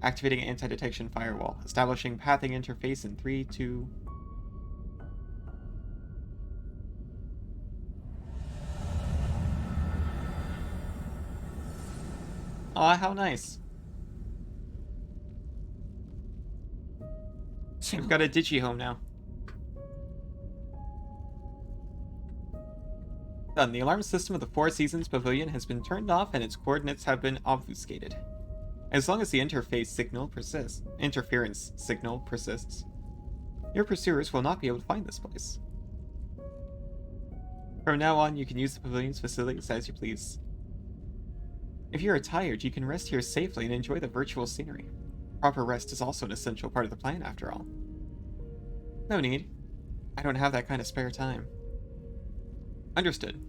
Speaker 1: Activating anti-detection firewall. Establishing pathing interface in 3, 2... Aw, how nice. We've got a digi-home now. Done. The alarm system of the Four Seasons Pavilion has been turned off and its coordinates have been obfuscated. As long as the interference signal persists, your pursuers will not be able to find this place. From now on, you can use the pavilion's facilities as you please. If you are tired, you can rest here safely and enjoy the virtual scenery. Proper rest is also an essential part of the plan, after all. No need. I don't have that kind of spare time. Understood.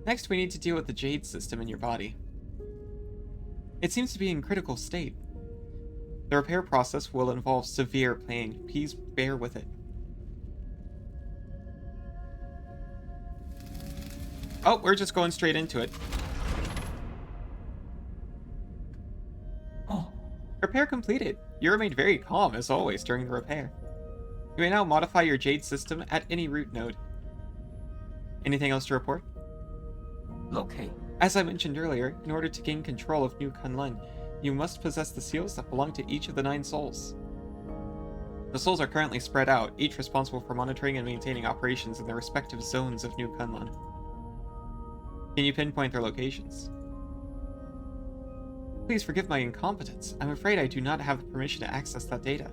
Speaker 1: Next, we need to deal with the jade system in your body. It seems to be in critical state. The repair process will involve severe pain. Please bear with it. Oh, we're just going straight into it. Oh. Repair completed. You remained very calm, as always, during the repair. You may now modify your jade system at any root node. Anything else to report?
Speaker 3: Okay.
Speaker 1: As I mentioned earlier, in order to gain control of New Kunlun, you must possess the seals that belong to each of the 9 souls. The souls are currently spread out, each responsible for monitoring and maintaining operations in their respective zones of New Kunlun. Can you pinpoint their locations? Please forgive my incompetence. I'm afraid I do not have the permission to access that data.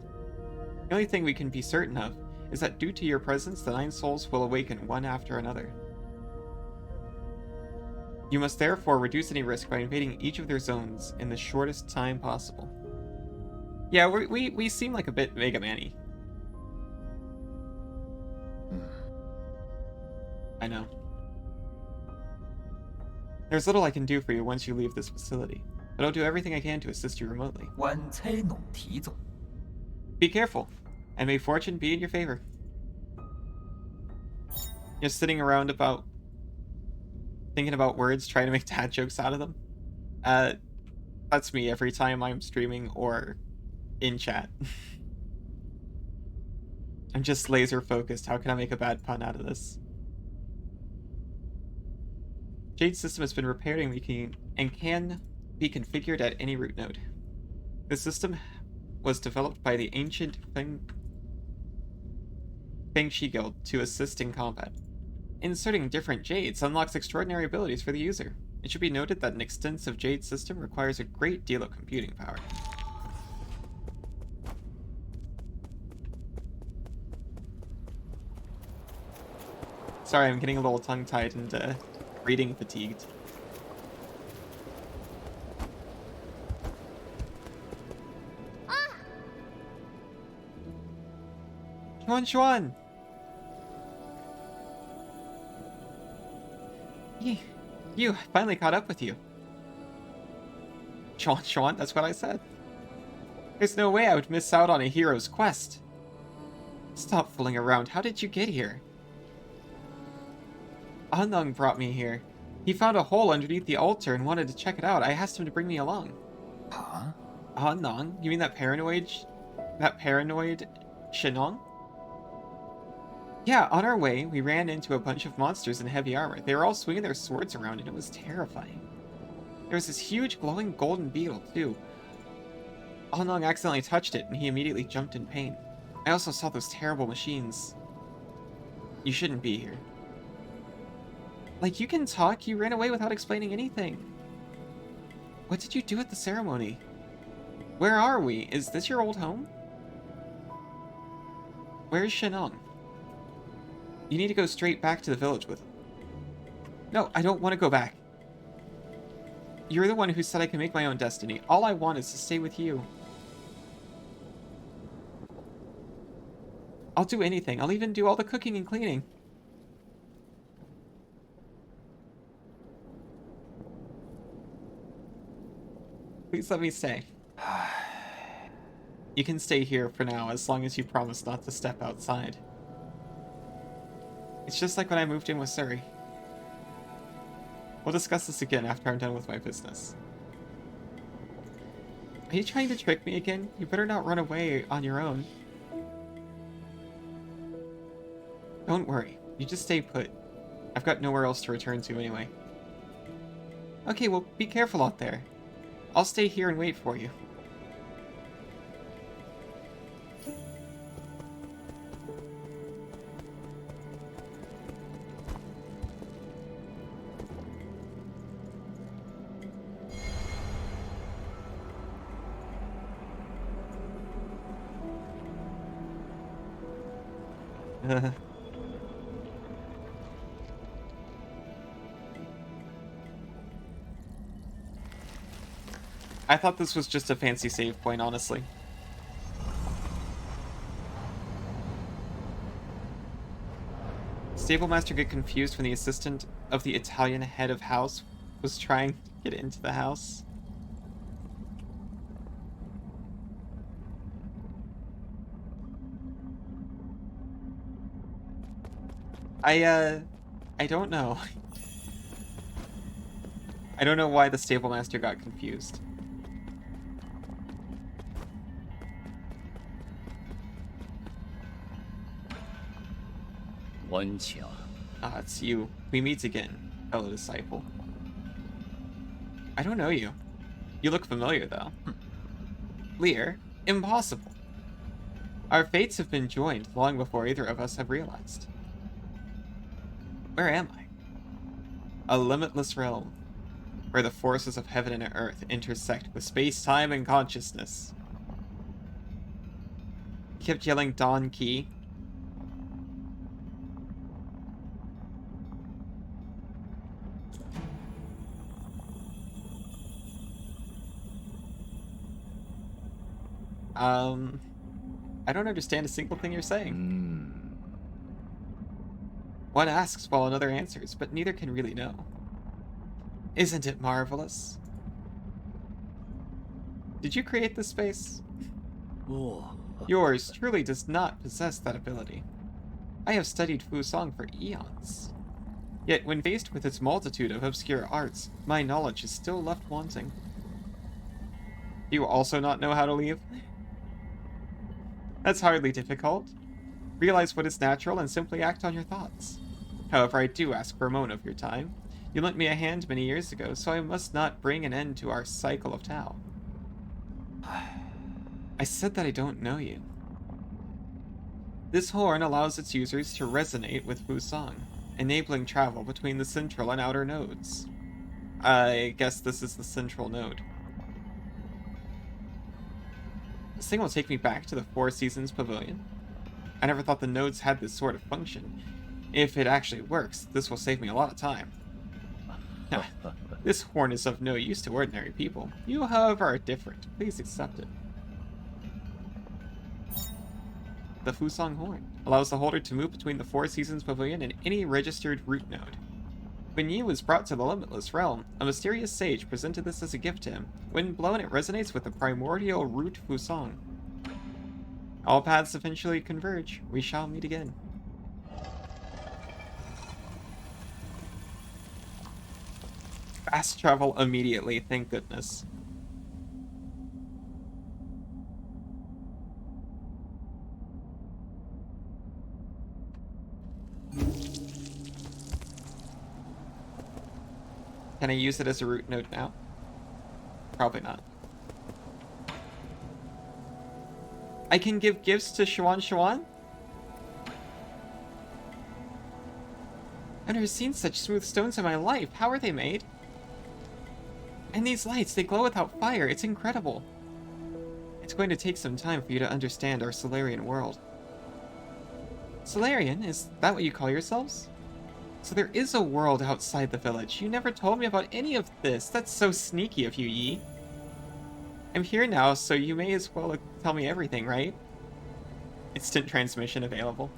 Speaker 1: The only thing we can be certain of is that due to your presence, the 9 souls will awaken one after another. You must therefore reduce any risk by invading each of their zones in the shortest time possible. Yeah, we seem like a bit Mega Man-y. I know. There's little I can do for you once you leave this facility, but I'll do everything I can to assist you remotely. Be careful, and may fortune be in your favor. Just sitting around thinking about words, trying to make dad jokes out of them. That's me every time I'm streaming or in chat. I'm just laser focused. How can I make a bad pun out of this? Jade's system has been repaired and can be configured at any root node. This system was developed by the ancient Fengshi Guild to assist in combat. Inserting different jades unlocks extraordinary abilities for the user. It should be noted that an extensive jade system requires a great deal of computing power. Sorry, I'm getting a little tongue-tied and reading fatigued. Xuan! You, finally caught up with you. Xuan, that's what I said. There's no way I would miss out on a hero's quest. Stop fooling around. How did you get here? Anung brought me here. He found a hole underneath the altar and wanted to check it out. I asked him to bring me along.
Speaker 3: Huh?
Speaker 1: Anung? You mean that paranoid Shenong? Yeah, on our way, we ran into a bunch of monsters in heavy armor. They were all swinging their swords around, and it was terrifying. There was this huge glowing golden beetle, too. Anong accidentally touched it, and he immediately jumped in pain. I also saw those terrible machines. You shouldn't be here. Like, you can talk? You ran away without explaining anything. What did you do at the ceremony? Where are we? Is this your old home? Where's Shenong? You need to go straight back to the village with him. No, I don't want to go back. You're the one who said I can make my own destiny. All I want is to stay with you. I'll do anything. I'll even do all the cooking and cleaning. Please let me stay. You can stay here for now, as long as you promise not to step outside. It's just like when I moved in with Suri. We'll discuss this again after I'm done with my business. Are you trying to trick me again? You better not run away on your own. Don't worry. You just stay put. I've got nowhere else to return to anyway. Okay, well, be careful out there. I'll stay here and wait for you. I thought this was just a fancy save point, honestly. Stablemaster get confused when the assistant of the Italian head of house was trying to get into the house. I don't know. I don't know why the stablemaster got confused. Ah, it's you. We meet again, fellow disciple. I don't know you. You look familiar, though. Lear, impossible. Our fates have been joined long before either of us have realized. Where am I? A limitless realm, where the forces of heaven and earth intersect with space, time, and consciousness. He kept yelling Don Key. I don't understand a single thing you're saying. One asks while another answers, but neither can really know. Isn't it marvelous? Did you create this space? Yours truly does not possess that ability. I have studied Fusang for eons. Yet when faced with its multitude of obscure arts, my knowledge is still left wanting. Do you also not know how to leave? That's hardly difficult. Realize what is natural and simply act on your thoughts. However, I do ask for a moment of your time. You lent me a hand many years ago, so I must not bring an end to our cycle of Tao. I said that I don't know you. This horn allows its users to resonate with Fusang, enabling travel between the central and outer nodes. I guess this is the central node. This thing will take me back to the Four Seasons Pavilion. I never thought the nodes had this sort of function. If it actually works, this will save me a lot of time. This horn is of no use to ordinary people. You, however, are different. Please accept it. The Fusang horn allows the holder to move between the Four Seasons Pavilion and any registered root node. When Yi was brought to the Limitless Realm, a mysterious sage presented this as a gift to him. When blown, it resonates with the primordial root Fusang. All paths eventually converge. We shall meet again. Fast travel immediately, thank goodness. Can I use it as a root node now? Probably not. I can give gifts to Xuan Xuan? I've never seen such smooth stones in my life. How are they made? And these lights, they glow without fire. It's incredible. It's going to take some time for you to understand our Solarian world. Solarian? Is that what you call yourselves? So there is a world outside the village. You never told me about any of this. That's so sneaky of you, Yi. I'm here now, so you may as well tell me everything, right? Instant transmission available.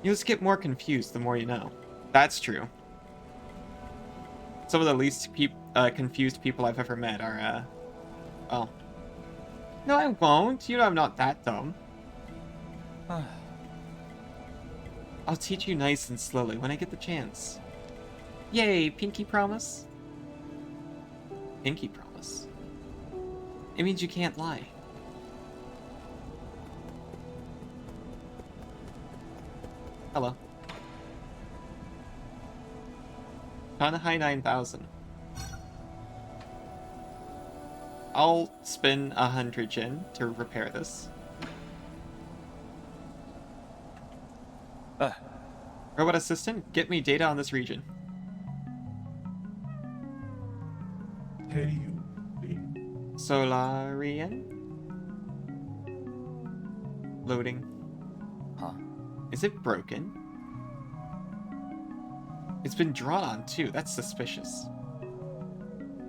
Speaker 1: You'll just get more confused the more you know. That's true. Some of the least confused people I've ever met are, well... No, I won't. You know I'm not that dumb. I'll teach you nice and slowly when I get the chance. Yay, pinky promise? Pinky promise? It means you can't lie. Hello. Shanghai 9000. I'll spend 100 Jin to repair this. Robot assistant, get me data on this region. Solarian? Loading.
Speaker 3: Huh?
Speaker 1: Is it broken? It's been drawn on too. That's suspicious.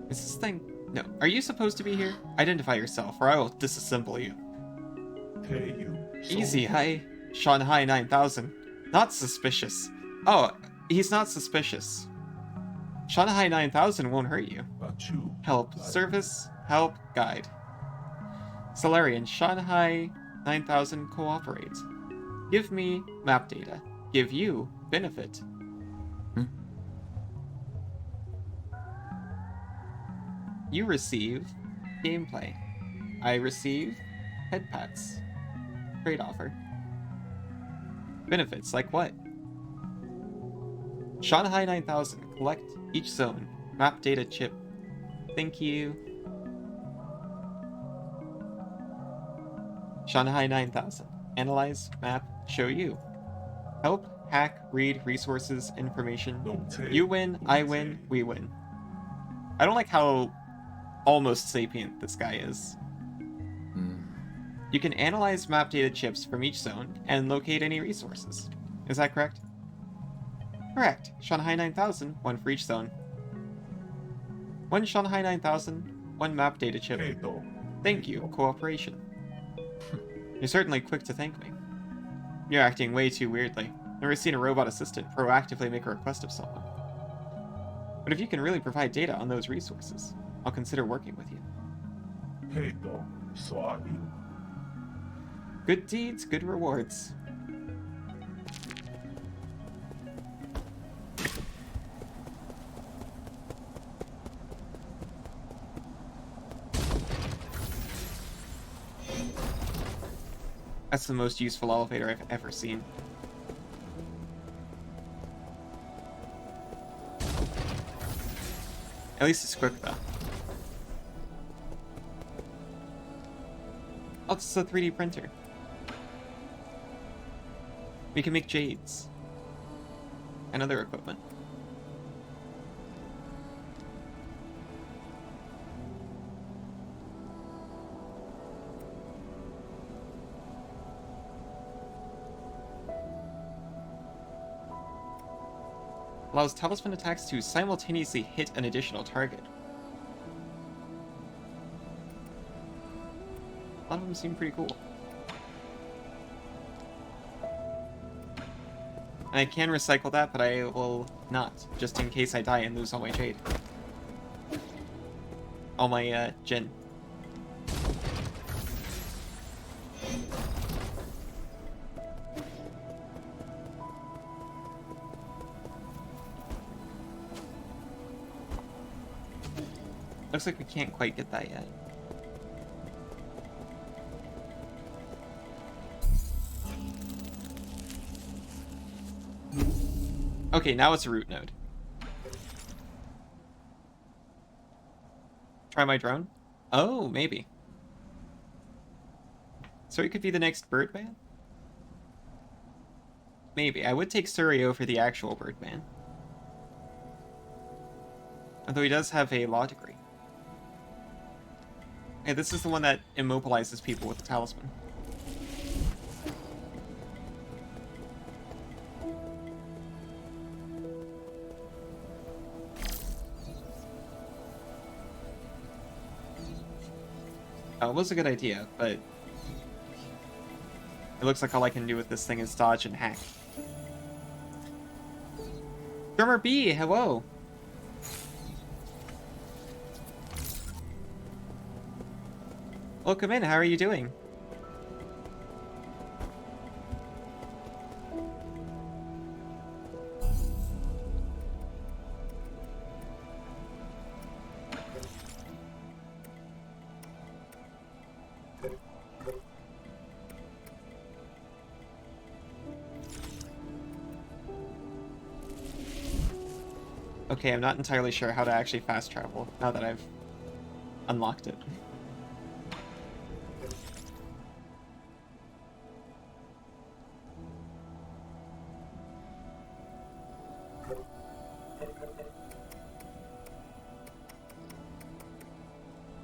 Speaker 1: Is this thing... No. Are you supposed to be here? Identify yourself or I will disassemble you. Easy, hi. Shanghai 9000. Not suspicious. Oh, he's not suspicious. Shanghai 9000 won't hurt you. Help. Service. Help. Guide. Solarian. Shanghai 9000 cooperate. Give me map data. Give you benefit. You receive gameplay. I receive head pats. Trade offer. Benefits, like what? Shanghai 9000. Collect each zone. Map data chip. Thank you. Shanghai 9000. Analyze, map, show you. Help, hack, read, resources, information. You win, I win, we win. I don't like how almost sapient this guy is. You can analyze map data chips from each zone and locate any resources. Is that correct? Correct. Shanghai 9000, one for each zone. One Shanghai 9000, one map data chip. Thank you, cooperation. You're certainly quick to thank me. You're acting way too weirdly. Never seen a robot assistant proactively make a request of someone. But if you can really provide data on those resources, I'll consider working with you. Good deeds, good rewards. That's the most useful elevator I've ever seen. At least it's quick, though. Oh, it's a 3D printer. We can make jades. And other equipment. Allows talisman attacks to simultaneously hit an additional target. A lot of them seem pretty cool. I can recycle that, but I will not, just in case I die and lose all my jade. All my, Jin. Looks like we can't quite get that yet. Okay, now it's a root node. Try my drone? Oh, maybe. So it could be the next Birdman? Maybe. I would take Surio for the actual Birdman. Although he does have a law degree. Hey, this is the one that immobilizes people with the talisman. It was a good idea, but it looks like all I can do with this thing is dodge and hack. Drummer B, hello! Welcome in, how are you doing? Okay, I'm not entirely sure how to actually fast travel now that I've unlocked it.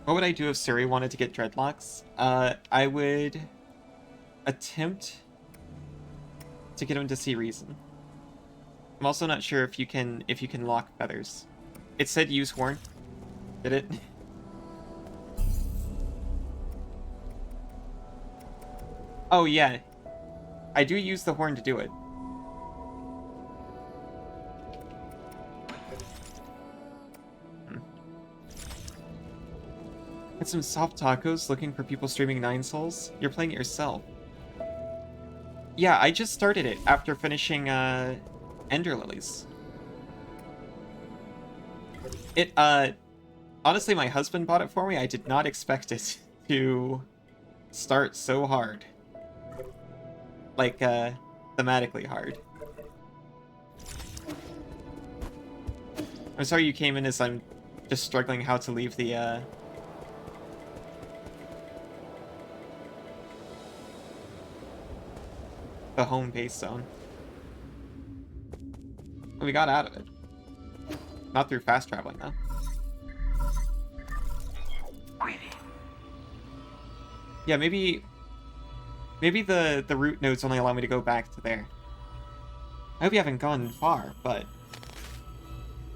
Speaker 1: What would I do if Suri wanted to get dreadlocks? I would attempt to get him to see reason. I'm also not sure if you can lock feathers. It said use horn. Did it? Oh yeah. I do use the horn to do it. Get some soft tacos looking for people streaming 9 Souls? You're playing it yourself. Yeah, I just started it after finishing Ender Lilies. It, honestly, my husband bought it for me. I did not expect it to start so hard. Like, thematically hard. I'm sorry you came in as I'm just struggling how to leave the home base zone. We got out of it. Not through fast traveling, though. Yeah, maybe the route nodes only allow me to go back to there. I hope you haven't gone far, but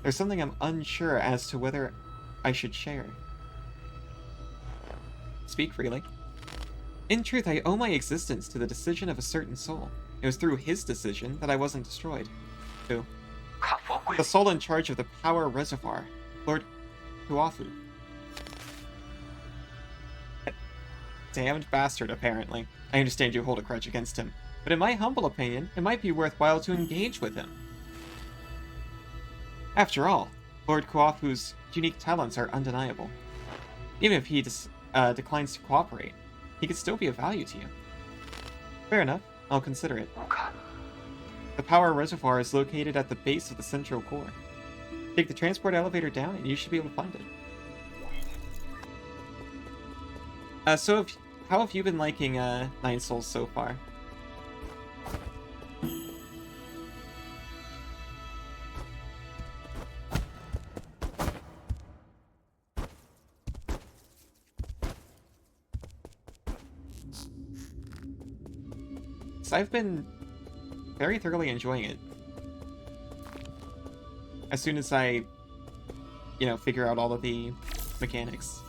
Speaker 1: there's something I'm unsure as to whether I should share. Speak freely. In truth, I owe my existence to the decision of a certain soul. It was through his decision that I wasn't destroyed. Who? The soul in charge of the power reservoir, Lord Kuafu. That damned bastard, apparently. I understand you hold a grudge against him, but in my humble opinion, it might be worthwhile to engage with him. After all, Lord Kuafu's unique talents are undeniable. Even if he declines to cooperate, he could still be of value to you. Fair enough, I'll consider it. The power reservoir is located at the base of the central core. Take the transport elevator down and you should be able to find it. So how have you been liking 9 Souls so far? So I've been very thoroughly enjoying it. As soon as I, figure out all of the mechanics.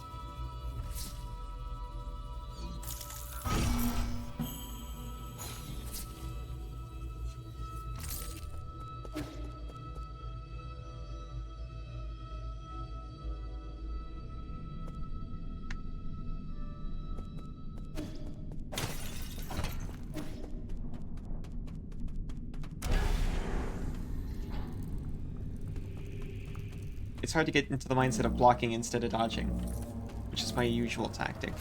Speaker 1: It's hard to get into the mindset of blocking instead of dodging, which is my usual tactic.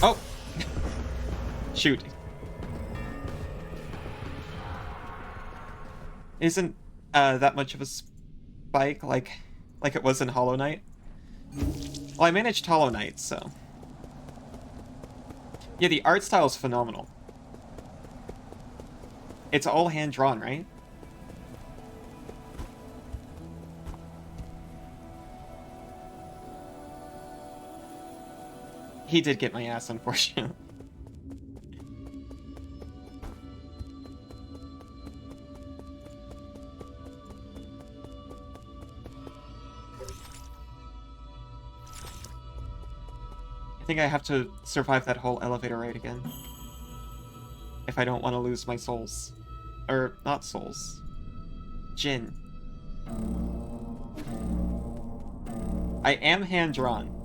Speaker 1: Oh! Shoot. isn't that much of a spike like it was in Hollow Knight. Well, I managed Hollow Knight, so... Yeah, the art style is phenomenal. It's all hand-drawn, right? He did get my ass, unfortunately. I think I have to survive that whole elevator ride again. If I don't want to lose my souls. Or, not souls. Jin. I am hand-drawn.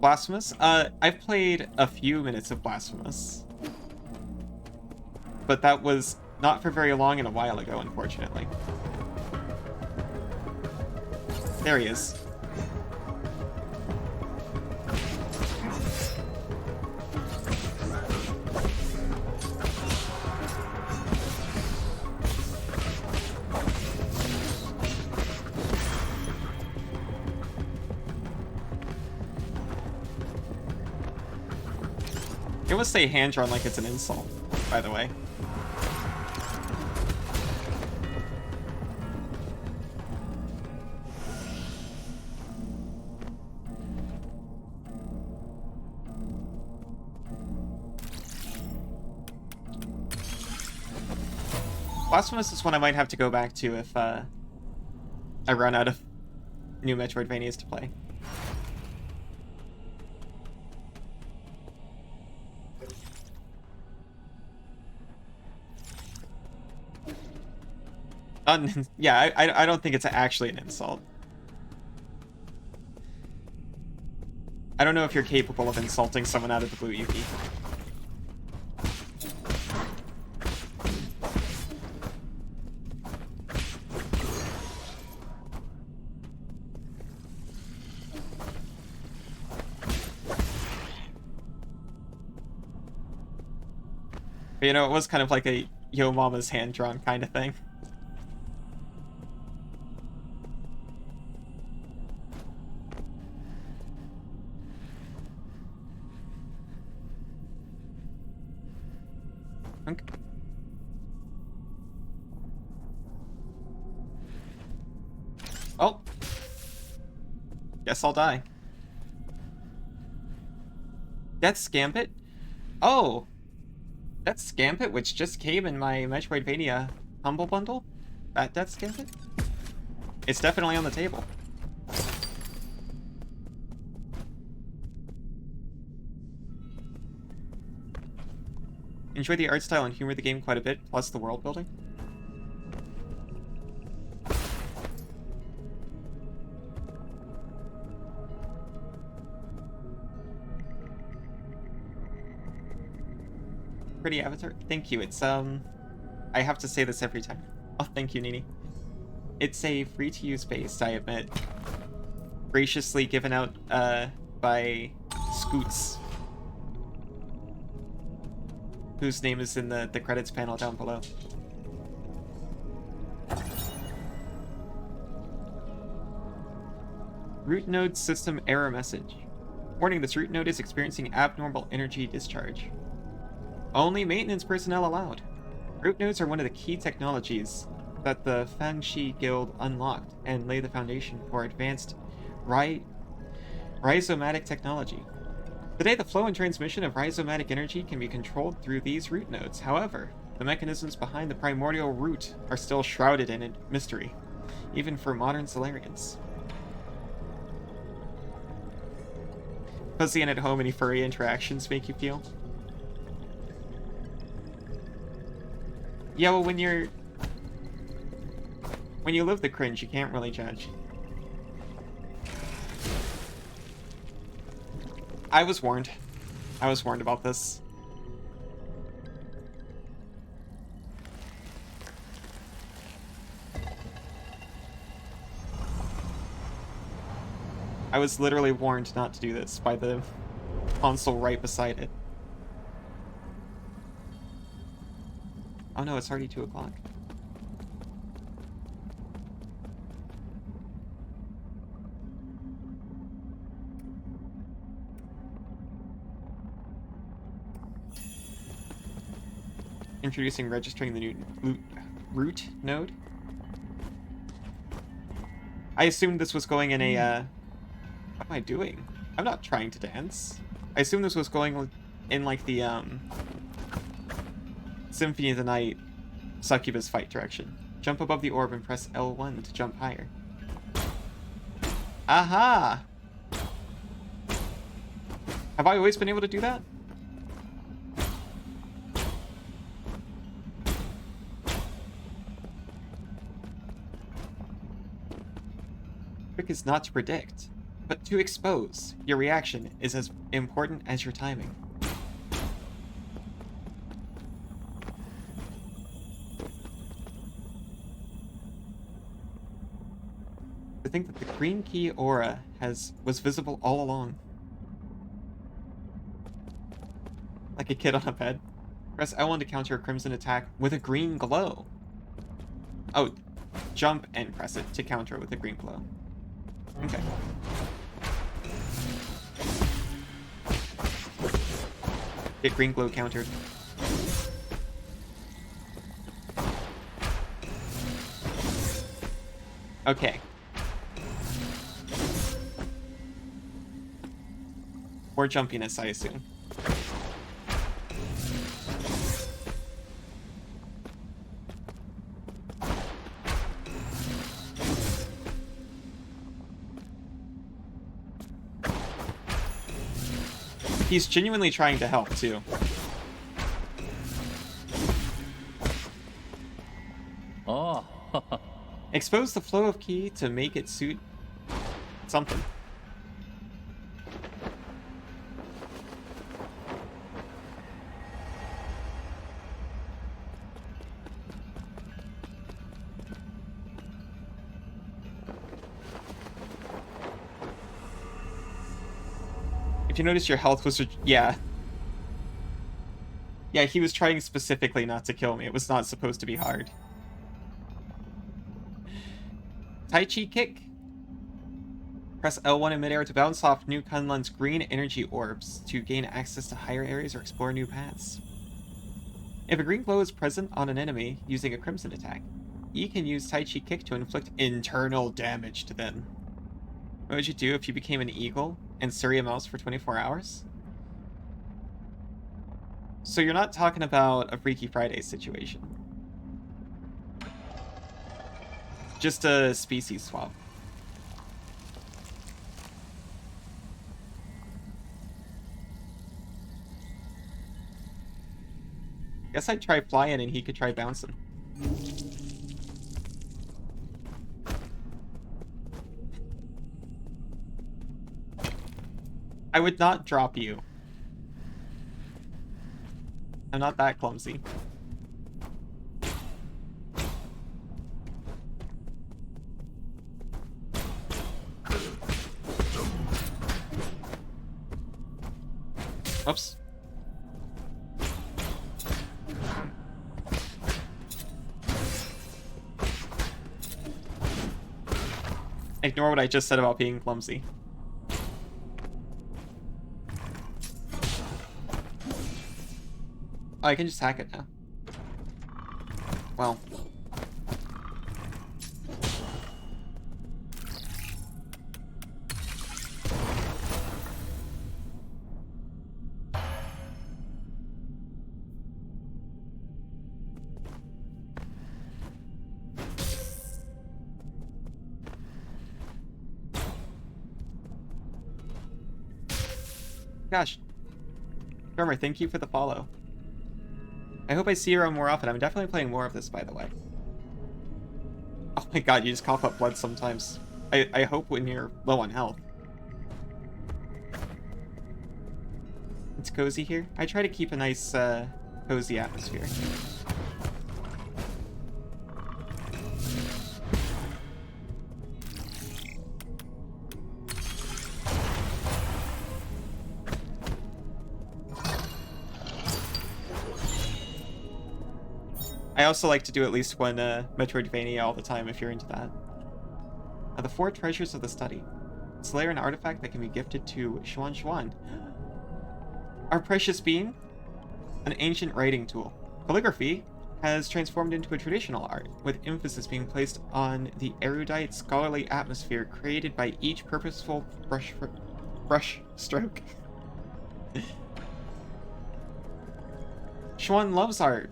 Speaker 1: Blasphemous? I've played a few minutes of Blasphemous. But that was not for very long and a while ago, unfortunately. There he is. You almost say hand-drawn like it's an insult, by the way. Blasphemous is one I might have to go back to if I run out of new Metroidvanias to play. Yeah, I don't think it's actually an insult. I don't know if you're capable of insulting someone out of the blue, Yuki. But, you know, it was kind of like a Yo Mama's hand-drawn kind of thing. Okay. Oh. Guess I'll die. That's Gambit? Oh! That's Gambit, which just came in my Metroidvania Humble Bundle? That's Gambit? It's definitely on the table. Enjoy the art style and humor of the game quite a bit, plus the world building. Pretty Avatar? Thank you. It's, I have to say this every time. Oh, thank you, Nini. It's a free-to-use base, I admit. Graciously given out, by Scoots, whose name is in the credits panel down below. Root node system error message. Warning, this root node is experiencing abnormal energy discharge. Only maintenance personnel allowed. Root nodes are one of the key technologies that the Fangxi Guild unlocked and lay the foundation for advanced rhizomatic technology. Today, the flow and transmission of rhizomatic energy can be controlled through these root nodes. However, the mechanisms behind the primordial root are still shrouded in mystery, even for modern Solarians. Pussy and at home, any furry interactions make you feel? Yeah, well, when you live the cringe, you can't really judge. I was warned. I was warned about this. I was literally warned not to do this by the console right beside it. Oh no, it's already 2 o'clock. Introducing registering the new root node. I assumed this was going in a, what am I doing? I'm not trying to dance. I assumed this was going in, like, the, Symphony of the Night Succubus fight direction. Jump above the orb and press L1 to jump higher. Aha! Have I always been able to do that? Trick is not to predict, but to expose. Your reaction is as important as your timing. To think that the green key aura was visible all along. Like a kid on a bed. Press L1 to counter a crimson attack with a green glow. Oh, jump and press it to counter it with a green glow. Okay. Get green glow countered. Okay. More jumpiness, I assume. He's genuinely trying to help, too.
Speaker 3: Oh.
Speaker 1: Expose the flow of ki to make it suit something. If you notice, your health was... Yeah. Yeah, he was trying specifically not to kill me. It was not supposed to be hard. Tai Chi Kick. Press L1 in midair to bounce off New Kunlun's green energy orbs to gain access to higher areas or explore new paths. If a green glow is present on an enemy using a crimson attack, you can use Tai Chi Kick to inflict internal damage to them. What would you do if you became an eagle and Surrey a mouse for 24 hours? So you're not talking about a Freaky Friday situation. Just a species swap. Guess I'd try flying and he could try bouncing. I would not drop you. I'm not that clumsy. Oops. Ignore what I just said about being clumsy. Oh, I can just hack it now. Well. Gosh. Drummer, thank you for the follow. I hope I see you around more often. I'm definitely playing more of this, by the way. Oh my god, you just cough up blood sometimes. I hope when you're low on health. It's cozy here. I try to keep a nice, cozy atmosphere. I also like to do at least one Metroidvania all the time if you're into that. The 4 treasures of the study. Slayer, an artifact that can be gifted to Xuan Xuan. Our precious being? An ancient writing tool. Calligraphy has transformed into a traditional art, with emphasis being placed on the erudite, scholarly atmosphere created by each purposeful brush stroke. Xuan loves art.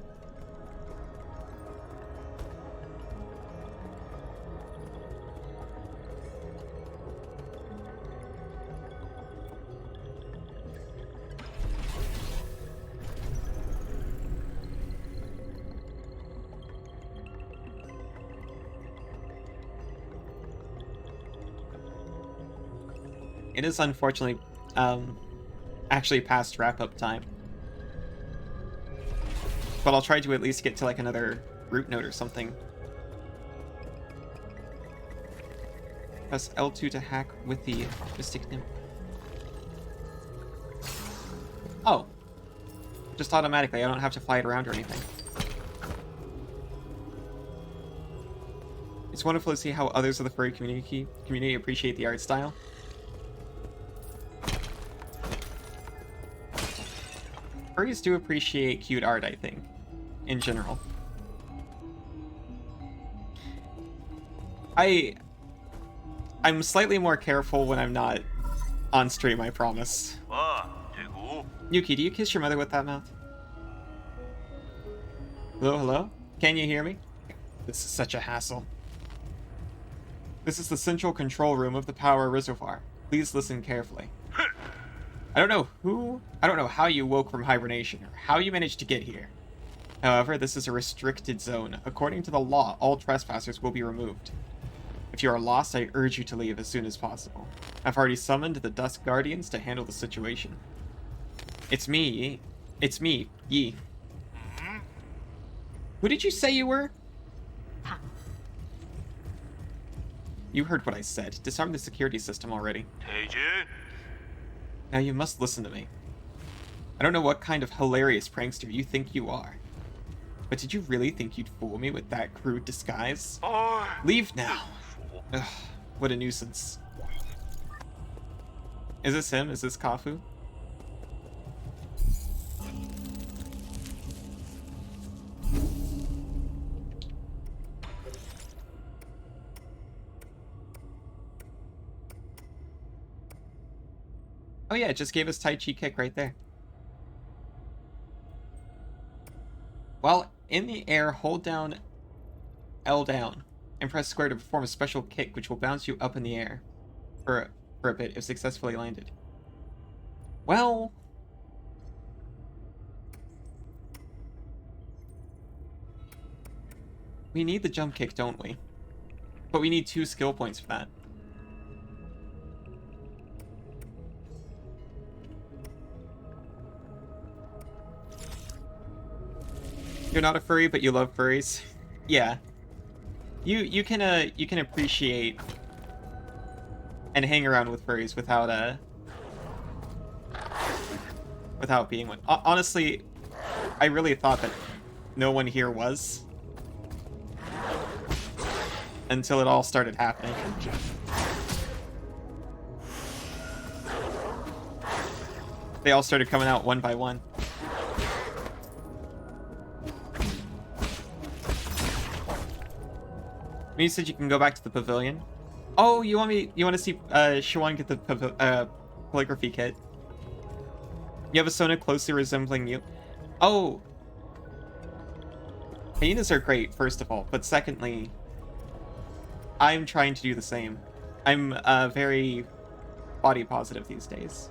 Speaker 1: It is unfortunately, actually past wrap-up time. But I'll try to at least get to, like, another root node or something. Press L2 to hack with the Mystic Nymph. Oh. Just automatically, I don't have to fly it around or anything. It's wonderful to see how others of the furry community appreciate the art style. Furries do appreciate cute art, I think, in general. I'm slightly more careful when I'm not on stream, I promise. Yuki, do you kiss your mother with that mouth? Hello, hello? Can you hear me? This is such a hassle. This is the central control room of the power reservoir. Please listen carefully. I don't know how you woke from hibernation, or how you managed to get here. However, this is a restricted zone. According to the law, all trespassers will be removed. If you are lost, I urge you to leave as soon as possible. I've already summoned the Dusk Guardians to handle the situation. It's me, Yi. Who did you say you were? You heard what I said. Disarm the security system already. Now you must listen to me. I don't know what kind of hilarious prankster you think you are. But did you really think you'd fool me with that crude disguise? Leave now. Ugh, what a nuisance. Is this him? Is this Kafu? Oh yeah, it just gave us Tai Chi kick right there. While in the air, hold down L down and press square to perform a special kick which will bounce you up in the air for a bit if successfully landed. Well, we need the jump kick, don't we? But we need 2 skill points for that. You're not a furry, but you love furries. Yeah, you can appreciate and hang around with furries without being one. Honestly, I really thought that no one here was until it all started happening. They all started coming out one by one. You said you can go back to the pavilion. Oh, you want to see Xuan get the calligraphy kit? You have a Sona closely resembling you. Oh, hyenas are great, first of all, but secondly, I'm trying to do the same. I'm very body positive these days.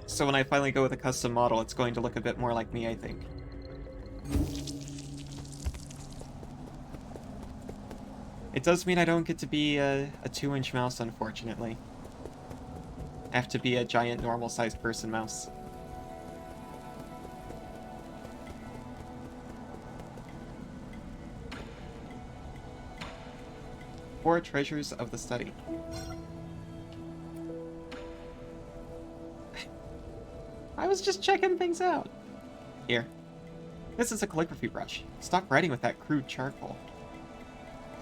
Speaker 1: So when I finally go with a custom model, it's going to look a bit more like me, I think. It does mean I don't get to be a 2-inch mouse, unfortunately. I have to be a giant normal-sized person mouse. Four treasures of the study. I was just checking things out. Here. This is a calligraphy brush. Stop writing with that crude charcoal.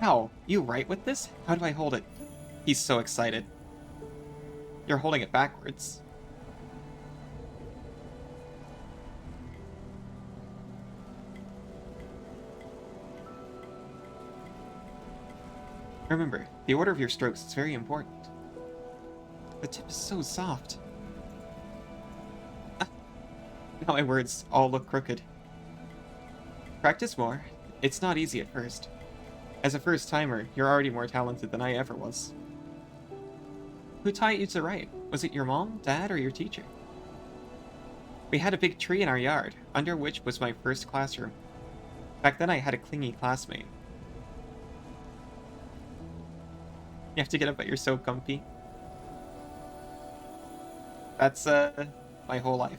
Speaker 1: How? You write with this? How do I hold it? He's so excited. You're holding it backwards. Remember, the order of your strokes is very important. The tip is so soft. Now my words all look crooked. Practice more. It's not easy at first. As a first-timer, you're already more talented than I ever was. Who taught you to write? Was it your mom, dad, or your teacher? We had a big tree in our yard, under which was my first classroom. Back then I had a clingy classmate. You have to get up, but you're so comfy. That's, my whole life.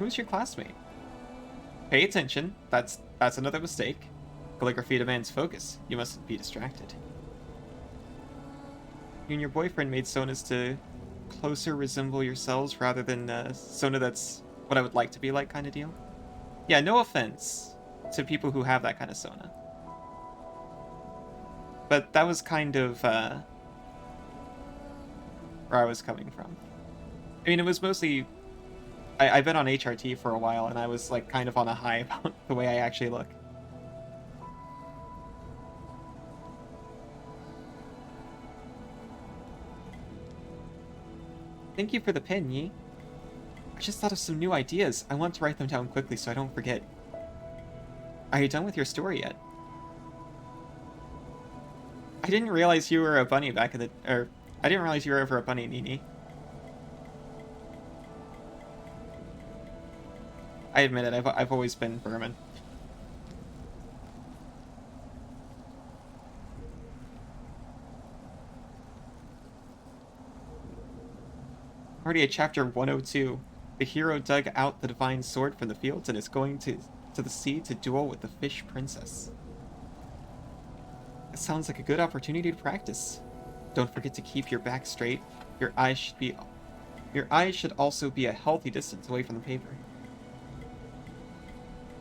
Speaker 1: Who's your classmate? Pay attention. That's another mistake. Calligraphy demands focus. You mustn't be distracted. You and your boyfriend made sonas to closer resemble yourselves rather than sona that's what I would like to be like kind of deal. Yeah, no offense to people who have that kind of sona. But that was kind of where I was coming from. I mean, it was mostly... I've been on HRT for a while, and I was like kind of on a high about the way I actually look. Thank you for the pin, Yi. I just thought of some new ideas. I want to write them down quickly so I don't forget. Are you done with your story yet? I didn't realize you were a bunny back in the... Or, I didn't realize you were ever a bunny, Nini. I admit it, I've always been vermin. Already at chapter 102. The hero dug out the divine sword from the fields and is going to the sea to duel with the fish princess. It sounds like a good opportunity to practice. Don't forget to keep your back straight. Your eyes should also be a healthy distance away from the paper.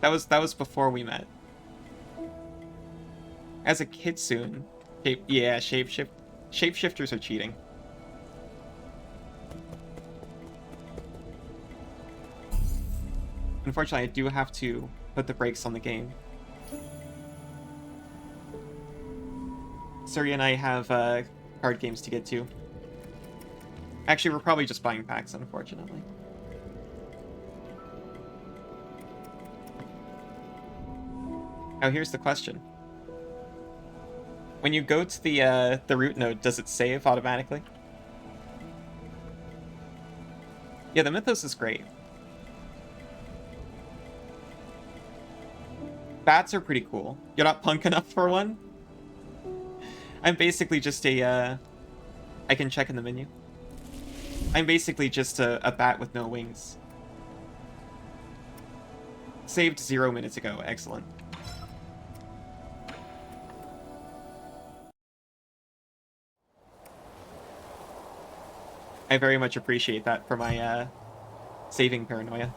Speaker 1: That was before we met. As a kitsune, shapeshifters are cheating. Unfortunately, I do have to put the brakes on the game. Suri and I have card games to get to. Actually, we're probably just buying packs, unfortunately. Now here's the question. When you go to the root node, does it save automatically? Yeah, the Mythos is great. Bats are pretty cool. You're not punk enough for one? I'm basically just a, I can check in the menu. I'm basically just a bat with no wings. Saved 0 minutes ago. Excellent. I very much appreciate that for my saving paranoia.